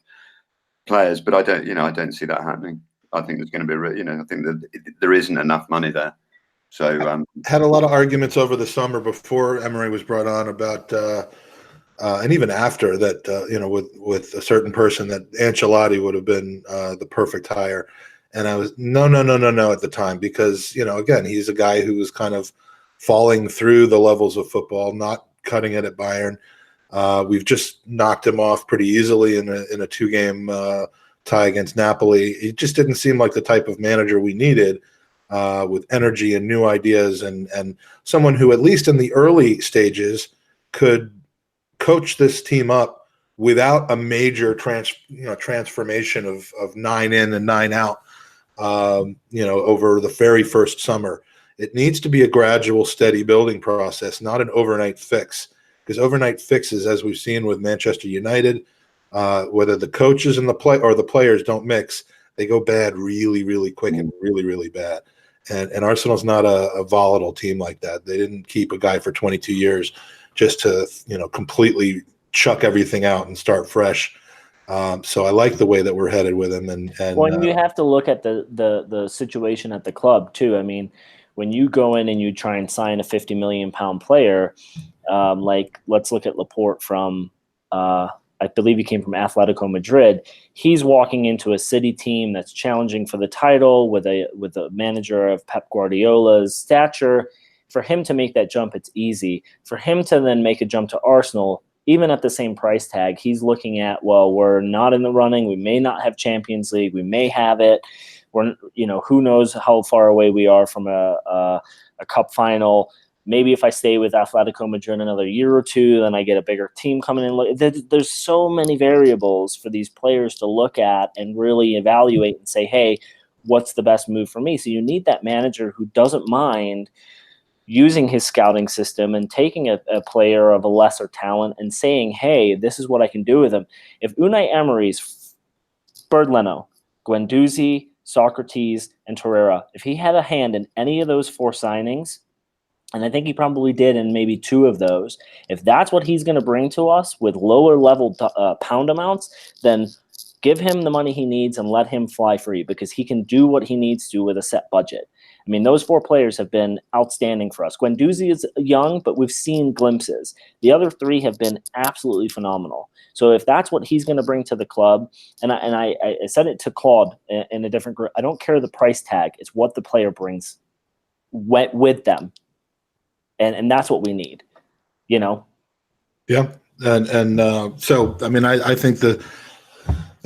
players, but I don't see that happening. I think there's going to be, I think that there isn't enough money there. So had a lot of arguments over the summer before Emery was brought on about. And even after that, with a certain person, that Ancelotti would have been the perfect hire. And I was no at the time because, again, he's a guy who was kind of falling through the levels of football, not cutting it at Bayern. We've just knocked him off pretty easily in a 2-game tie against Napoli. He just didn't seem like the type of manager we needed with energy and new ideas and someone who, at least in the early stages, could coach this team up without a major transformation of 9 in and 9 out, over the very first summer. It needs to be a gradual, steady building process, not an overnight fix. Because overnight fixes, as we've seen with Manchester United, whether the coaches and the players don't mix, they go bad really, really quick and really, really bad. And Arsenal's not a volatile team like that. They didn't keep a guy for 22 years just to completely chuck everything out and start fresh. So I like the way that we're headed with him. And you have to look at the situation at the club too. I mean, when you go in and you try and sign a £50 million player, let's look at Laporte from I believe he came from Atletico Madrid. He's walking into a City team that's challenging for the title with a manager of Pep Guardiola's stature. For him to make that jump, it's easy. For him to then make a jump to Arsenal, even at the same price tag, he's looking at, well, we're not in the running. We may not have Champions League. We may have it. We're, who knows how far away we are from a cup final. Maybe if I stay with Atletico Madrid another year or two, then I get a bigger team coming in. There's so many variables for these players to look at and really evaluate and say, hey, what's the best move for me? So you need that manager who doesn't mind using his scouting system and taking a player of a lesser talent and saying, hey, this is what I can do with him. If Unai Emery's Bernd Leno, Guendouzi, Socrates, and Torreira, if he had a hand in any of those 4 signings, and I think he probably did in maybe 2 of those, if that's what he's going to bring to us with lower level pound amounts, then Give him the money he needs and let him fly free, because he can do what he needs to with a set budget. I mean, those 4 players have been outstanding for us. Guendouzi is young, but we've seen glimpses. The other 3 have been absolutely phenomenal. So if that's what he's going to bring to the club, and I said it to Claude in a different group, I don't care the price tag. It's what the player brings with them. And that's what we need, you know? Yeah. And so, I mean, I think the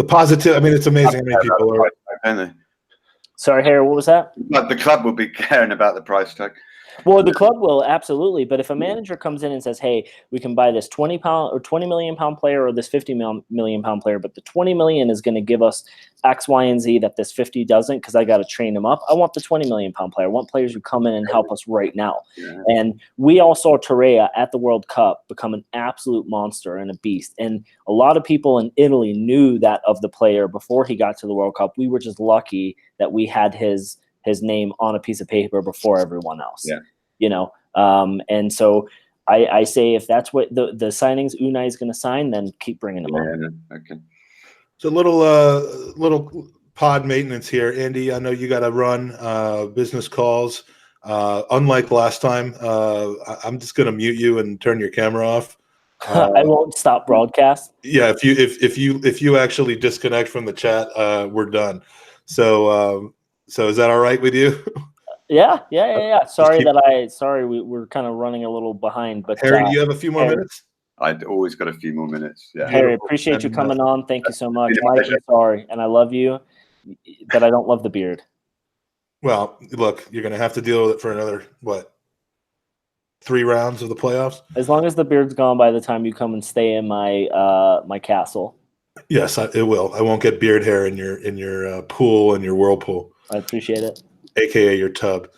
positive, I mean, it's amazing how many people are. Don't they? Sorry, Harry, what was that? Like the club will be caring about the price tag. Well, the club will, absolutely. But if a manager comes in and says, hey, we can buy this 20 million pound player or this 50 million pound player, but the 20 million is going to give us X, Y, and Z that this 50 doesn't, because I got to train them up. I want the 20 million pound player. I want players who come in and help us right now. Yeah. And we all saw Torreira at the World Cup become an absolute monster and a beast. And a lot of people in Italy knew that of the player before he got to the World Cup. We were just lucky that we had his name on a piece of paper before everyone else. Yeah. You know, and so I say if that's what the signings Unai is going to sign, then keep bringing them on. Okay. So little pod maintenance here, Andy. I know you got to run business calls. Unlike last time, I'm just going to mute you and turn your camera off. I won't stop broadcast. Yeah, if you actually disconnect from the chat, we're done. So is that all right with you? Yeah. Sorry, we're kind of running a little behind. But Harry, do you have a few more minutes? I'd always got a few more minutes. Yeah. Harry, appreciate you coming on. Thank you so much. Mike, I'm sorry, and I love you, but I don't love the beard. Well, look, you're going to have to deal with it for another 3 rounds of the playoffs. As long as the beard's gone by the time you come and stay in my my castle. Yes, it will. I won't get beard hair in your pool and your whirlpool. I appreciate it. AKA your tub.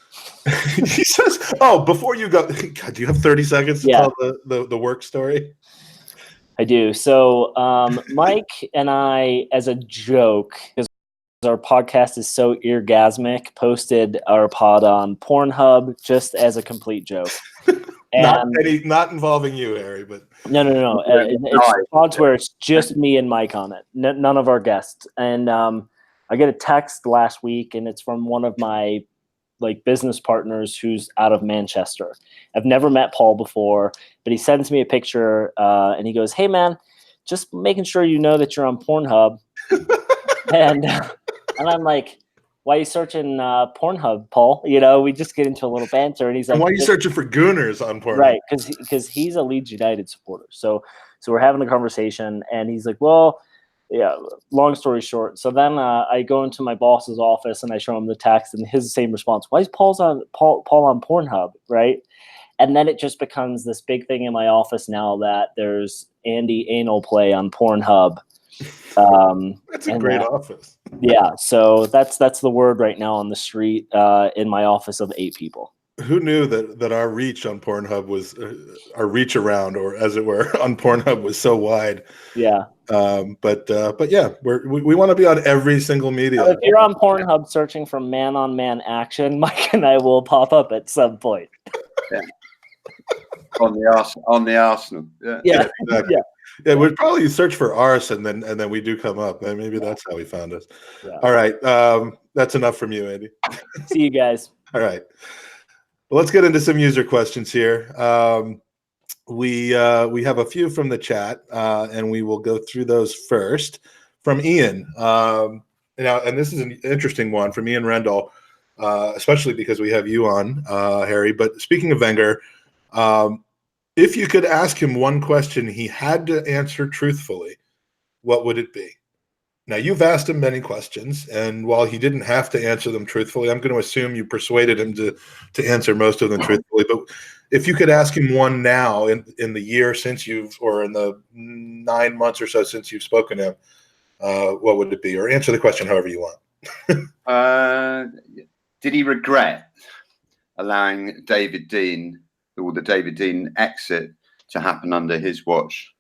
He says, "Oh, before you go, God, do you have 30 seconds to tell the work story?" I do. So, Mike and I, as a joke, because our podcast is so eargasmic, posted our pod on Pornhub just as a complete joke. Not involving you, Harry, but no. It's pods where it's just me and Mike on it, none of our guests. And I get a text last week, and it's from one of my business partners who's out of Manchester. I've never met Paul before, but he sends me a picture and he goes, "Hey man, just making sure you know that you're on Pornhub." and I'm like, "Why are you searching Pornhub, Paul?" You know, we just get into a little banter, and he's like, "Why are you searching for Gooners on Pornhub?" Right, because he's a Leeds United supporter. So we're having a conversation, and he's like, "Well, yeah, long story short." So then I go into my boss's office and I show him the text, and his same response: "Why is Paul on Pornhub?" Right? And then it just becomes this big thing in my office now that there's Andy anal play on Pornhub. That's a great office. Yeah, so that's the word right now on the street in my office of 8 people. Who knew that our reach on Pornhub was our reach around, or as it were, on Pornhub was so wide? Yeah. But yeah, we want to be on every single media. If you're on Pornhub searching for man-on-man action, Mike and I will pop up at some point. Yeah. on the Arsenal. Yeah. Exactly. Yeah, we'd probably search for arse, and then we do come up. And maybe that's how we found us. Yeah. All right, that's enough from you, Andy. See you guys. All right. Well, let's get into some user questions here. We have a few from the chat, and we will go through those first. From Ian, and this is an interesting one from Ian Rendell, especially because we have you on, Harry. But speaking of Wenger, if you could ask him one question he had to answer truthfully, what would it be? Now, you've asked him many questions, and while he didn't have to answer them truthfully, I'm going to assume you persuaded him to answer most of them truthfully. But if you could ask him one now in the year since or in the 9 months or so since you've spoken to him, what would it be? Or answer the question however you want. Did he regret allowing David Dein, or the David Dein exit, to happen under his watch?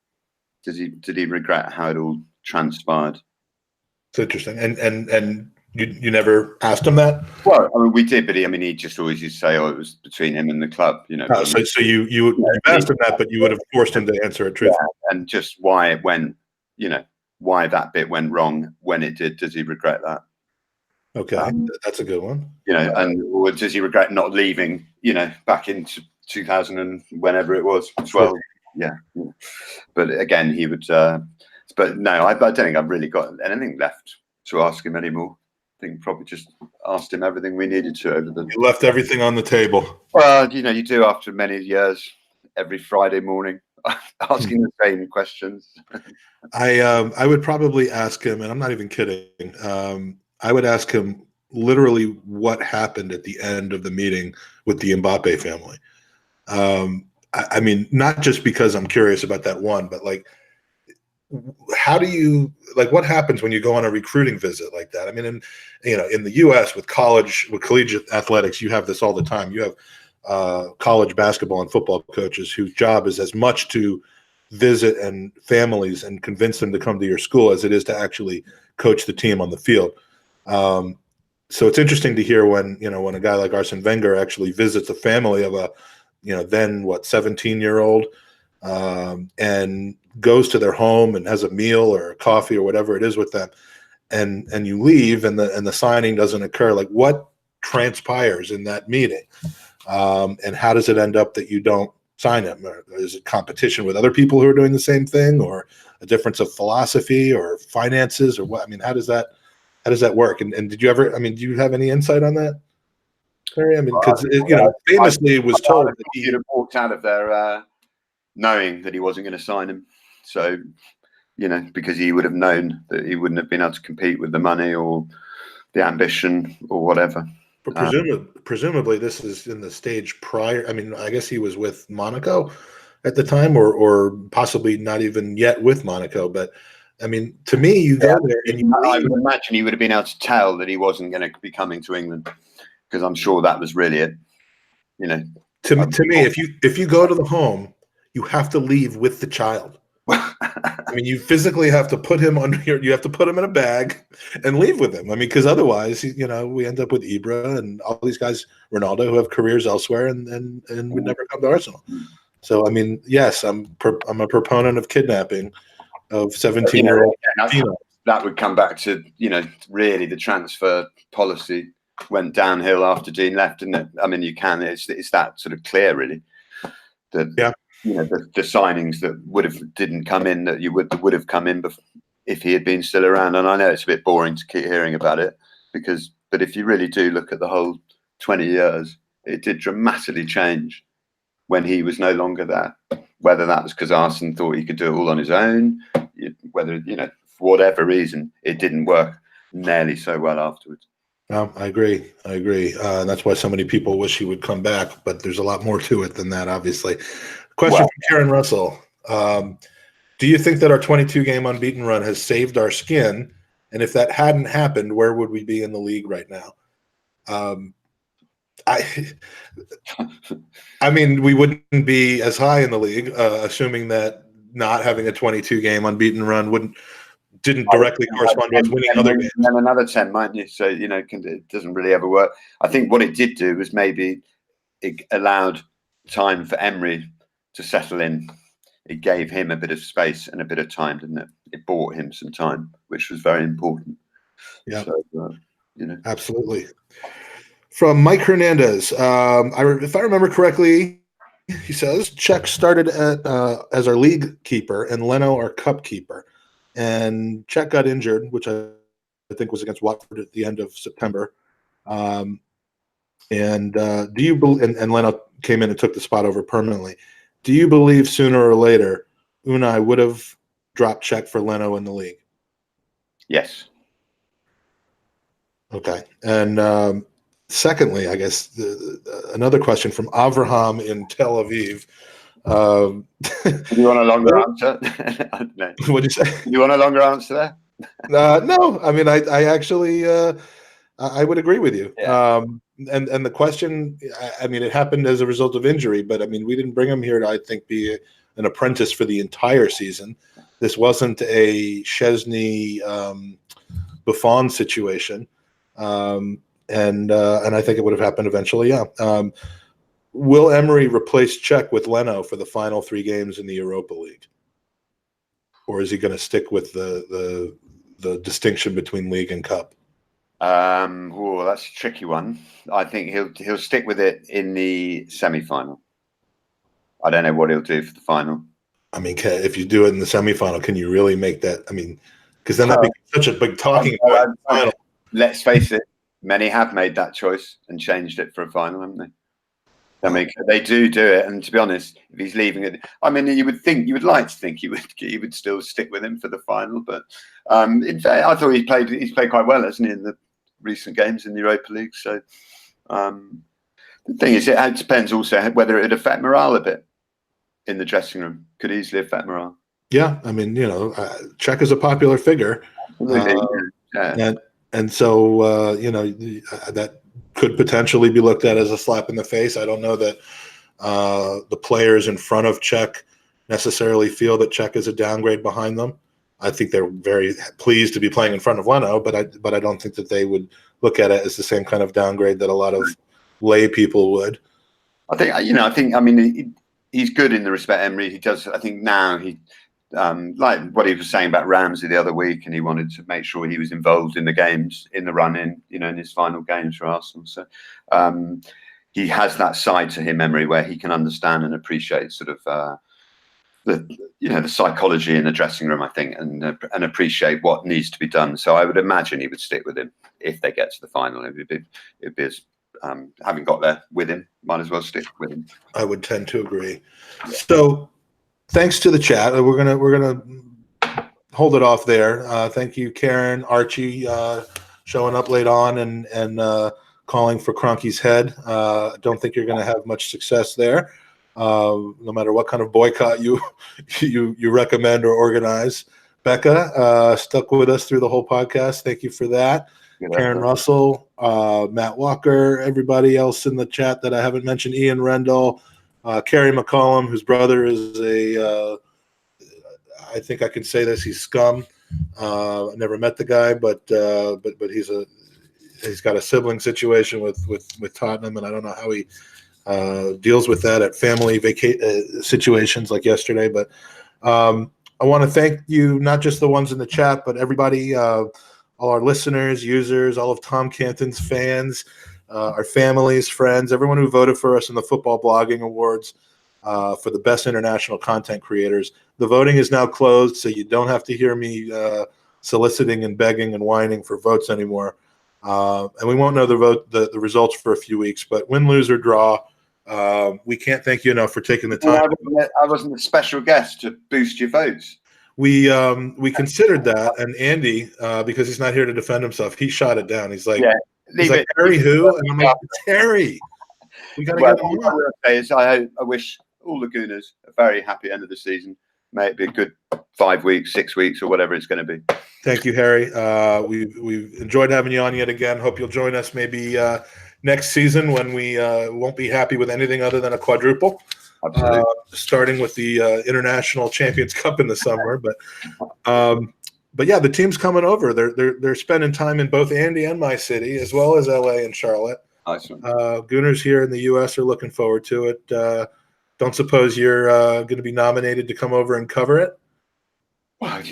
Did he regret how it all transpired? It's interesting. And you never asked him that? Well, I mean, we did, but he just always used to say, "Oh, it was between him and the club." You know. So you asked him that, but you would have forced him to answer it truthfully. Yeah, and just why it went, why that bit went wrong when it did. Does he regret that? Okay, that's a good one. Or does he regret not leaving? Back in 2000 and whenever it was, 12. Sure. Yeah. But again, he would. But no, I don't think I've really got anything left to ask him anymore. I think probably just asked him everything we needed to over the. You left everything on the table. Well, you do after many years, every Friday morning, asking the same questions. I would probably ask him, and I'm not even kidding. I would ask him literally what happened at the end of the meeting with the Mbappe family. I mean, not just because I'm curious about that one, but like, how do you what happens when you go on a recruiting visit like that? I mean, in the U.S. with collegiate athletics, you have this all the time. You have college basketball and football coaches whose job is as much to visit and families and convince them to come to your school as it is to actually coach the team on the field. So it's interesting to hear when a guy like Arsene Wenger actually visits a family of a then 17-year-old and goes to their home and has a meal or a coffee or whatever it is with them, and you leave and the signing doesn't occur. Like, what transpires in that meeting, and how does it end up that you don't sign him? Or is it competition with other people who are doing the same thing, or a difference of philosophy or finances, or what? I mean, how does that work? And did you ever? I mean, do you have any insight on that, Harry? I mean, because famously it was told that he'd have walked out of there knowing that he wasn't going to sign him. So, because he would have known that he wouldn't have been able to compete with the money or the ambition or whatever. But presumably this is in the stage prior. I mean, I guess he was with Monaco at the time, or possibly not even yet with Monaco. But I mean, to me, you go there and I would imagine he would have been able to tell that he wasn't going to be coming to England, because I'm sure that was really it. To me, if you go to the home, you have to leave with the child. I mean, you physically have to put him you have to put him in a bag and leave with him. I mean, because otherwise, we end up with Ibra and all these guys, Ronaldo, who have careers elsewhere and would never come to Arsenal. So, I mean, yes, I'm a proponent of kidnapping of 17-year-old. That would come back to, really the transfer policy went downhill after Dean left, didn't it? I mean, it's that sort of clear, really. That the signings that didn't come in that would have come in if he had been still around. And I know it's a bit boring to keep hearing about it, but if you really do look at the whole 20 years, it did dramatically change when he was no longer there. Whether that was because Arsene thought he could do it all on his own, whether for whatever reason, it didn't work nearly so well afterwards. I agree. That's why so many people wish he would come back, but there's a lot more to it than that, obviously. Question from Karen Russell. Do you think that our 22-game unbeaten run has saved our skin? And if that hadn't happened, where would we be in the league right now? I mean, we wouldn't be as high in the league, assuming that not having a 22-game unbeaten run didn't directly correspond to us winning other games. And another 10, mightn't you? So, it doesn't really ever work. I think what it did do was maybe it allowed time for Emery to settle in. It gave him a bit of space and a bit of time, didn't it? It bought him some time, which was very important. Yeah, so, absolutely. From Mike Hernandez, if I remember correctly, he says Czech started as our league keeper and Leno our cup keeper, and Czech got injured, which I think was against Watford at the end of September. Do you believe? And Leno came in and took the spot over permanently. Do you believe sooner or later Unai would have dropped Czech for Leno in the league? Yes. Okay. And secondly, I guess another question from Avraham in Tel Aviv. Do you want a longer answer? No. What did you say? You want a longer answer there? No. I mean, I actually I would agree with you. Yeah. And the question, I mean, it happened as a result of injury, but I mean, we didn't bring him here to, I think, be an apprentice for the entire season. This wasn't a Chesney Buffon situation. And I think it would have happened eventually. Yeah. Will Emery replace Czech with Leno for the final 3 games in the Europa League? or is he going to stick with the distinction between league and cup? Oh, that's a tricky one. I think he'll stick with it in the semi-final. I don't know what he'll do for the final. I mean, if you do it in the semi-final, can you really make that? I mean, because then that becomes such a big talking point. Let's face it, many have made that choice and changed it for a final, haven't they? I mean, they do it, and to be honest, if he's leaving it, I mean, you would like to think he would still stick with him for the final. But in fact, I thought he's played quite well, hasn't he, in the recent games in the Europa League? So the thing is, it depends also whether it would affect morale a bit in the dressing room. Could easily affect morale. Yeah, I mean, Cech is a popular figure, and so that could potentially be looked at as a slap in the face. I don't know that the players in front of Cech necessarily feel that Cech is a downgrade behind them. I think they're very pleased to be playing in front of Leno, but I don't think that they would look at it as the same kind of downgrade that a lot of lay people would. I mean, he's good in the respect, Emery. He does. I think now he. Like what he was saying about Ramsey the other week, and he wanted to make sure he was involved in the games, in the run-in, in his final games for Arsenal. So he has that side to him, Emery, where he can understand and appreciate sort of the psychology in the dressing room, I think, and appreciate what needs to be done. So I would imagine he would stick with him if they get to the final. It'd be as having got there with him, might as well stick with him. I would tend to agree. So. Thanks to the chat. We're gonna hold it off there. Thank you, Karen, Archie, showing up late on and calling for Kroenke's head. Don't think you're gonna have much success there, no matter what kind of boycott you recommend or organize. Becca stuck with us through the whole podcast. Thank you for that. Karen Russell, Matt Walker, everybody else in the chat that I haven't mentioned, Ian Rendell. Kerry McCollum, whose brother is I think I can say this, he's scum. I never met the guy, but he's got a sibling situation with Tottenham, and I don't know how he deals with that at family situations like yesterday. But I want to thank you, not just the ones in the chat, but everybody, all our listeners, users, all of Tom Canton's fans. Our families, friends, everyone who voted for us in the Football Blogging Awards for the best international content creators. The voting is now closed, so you don't have to hear me soliciting and begging and whining for votes anymore. And we won't know the results for a few weeks, but win, lose, or draw, we can't thank you enough for taking the time. I wasn't a special guest to boost your votes. We considered that, and Andy, because he's not here to defend himself, he shot it down. He's like, Leave it. Harry who? And I'm like, it's Harry. We got to get him on. I wish all the Gooners a very happy end of the season. May it be a good 5 weeks, 6 weeks, or whatever it's going to be. Thank you, Harry. We've enjoyed having you on yet again. Hope you'll join us maybe next season when we won't be happy with anything other than a quadruple. Absolutely. Starting with the International Champions Cup in the summer, But yeah, the team's coming over. They're spending time in both Andy and my city, as well as LA and Charlotte. Awesome. Gooners here in the US are looking forward to it. Don't suppose you're going to be nominated to come over and cover it? Well,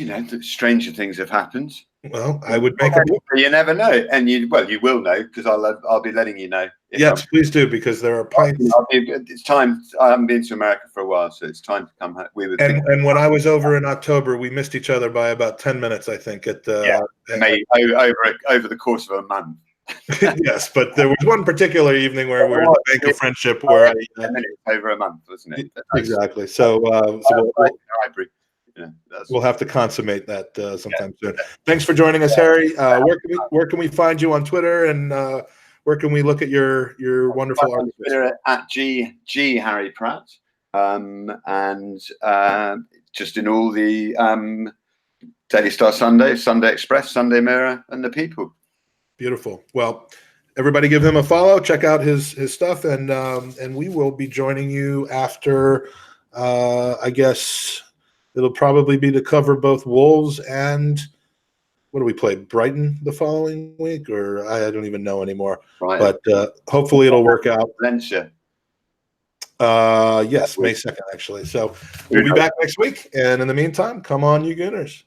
stranger things have happened. Well, I would make a book. You never know, and you will know because I'll be letting you know. Yes, please do, because there are plenty. It's time. I haven't been to America for a while, so it's time to come. And when I was over in October, we missed each other by about 10 minutes, I think. Over the course of a month. Yes, but there was one particular evening where we were at the Bank of Friendship where over a month, wasn't it? Exactly. So we'll have to consummate that sometime soon. Thanks for joining us, Harry. Where can we find you on Twitter, and where can we look at your wonderful articles? Twitter at G Harry Pratt, and just in all the Daily Star Sunday, Sunday Express, Sunday Mirror, and the People. Beautiful. Well, everybody give him a follow. Check out his stuff, and we will be joining you after. I guess it'll probably be to cover both Wolves and what do we play? Brighton the following week, or I don't even know anymore. Right. But hopefully it'll work out. Valencia. Yes, May 2nd, actually. So we'll be back next week. And in the meantime, come on, you Gooners.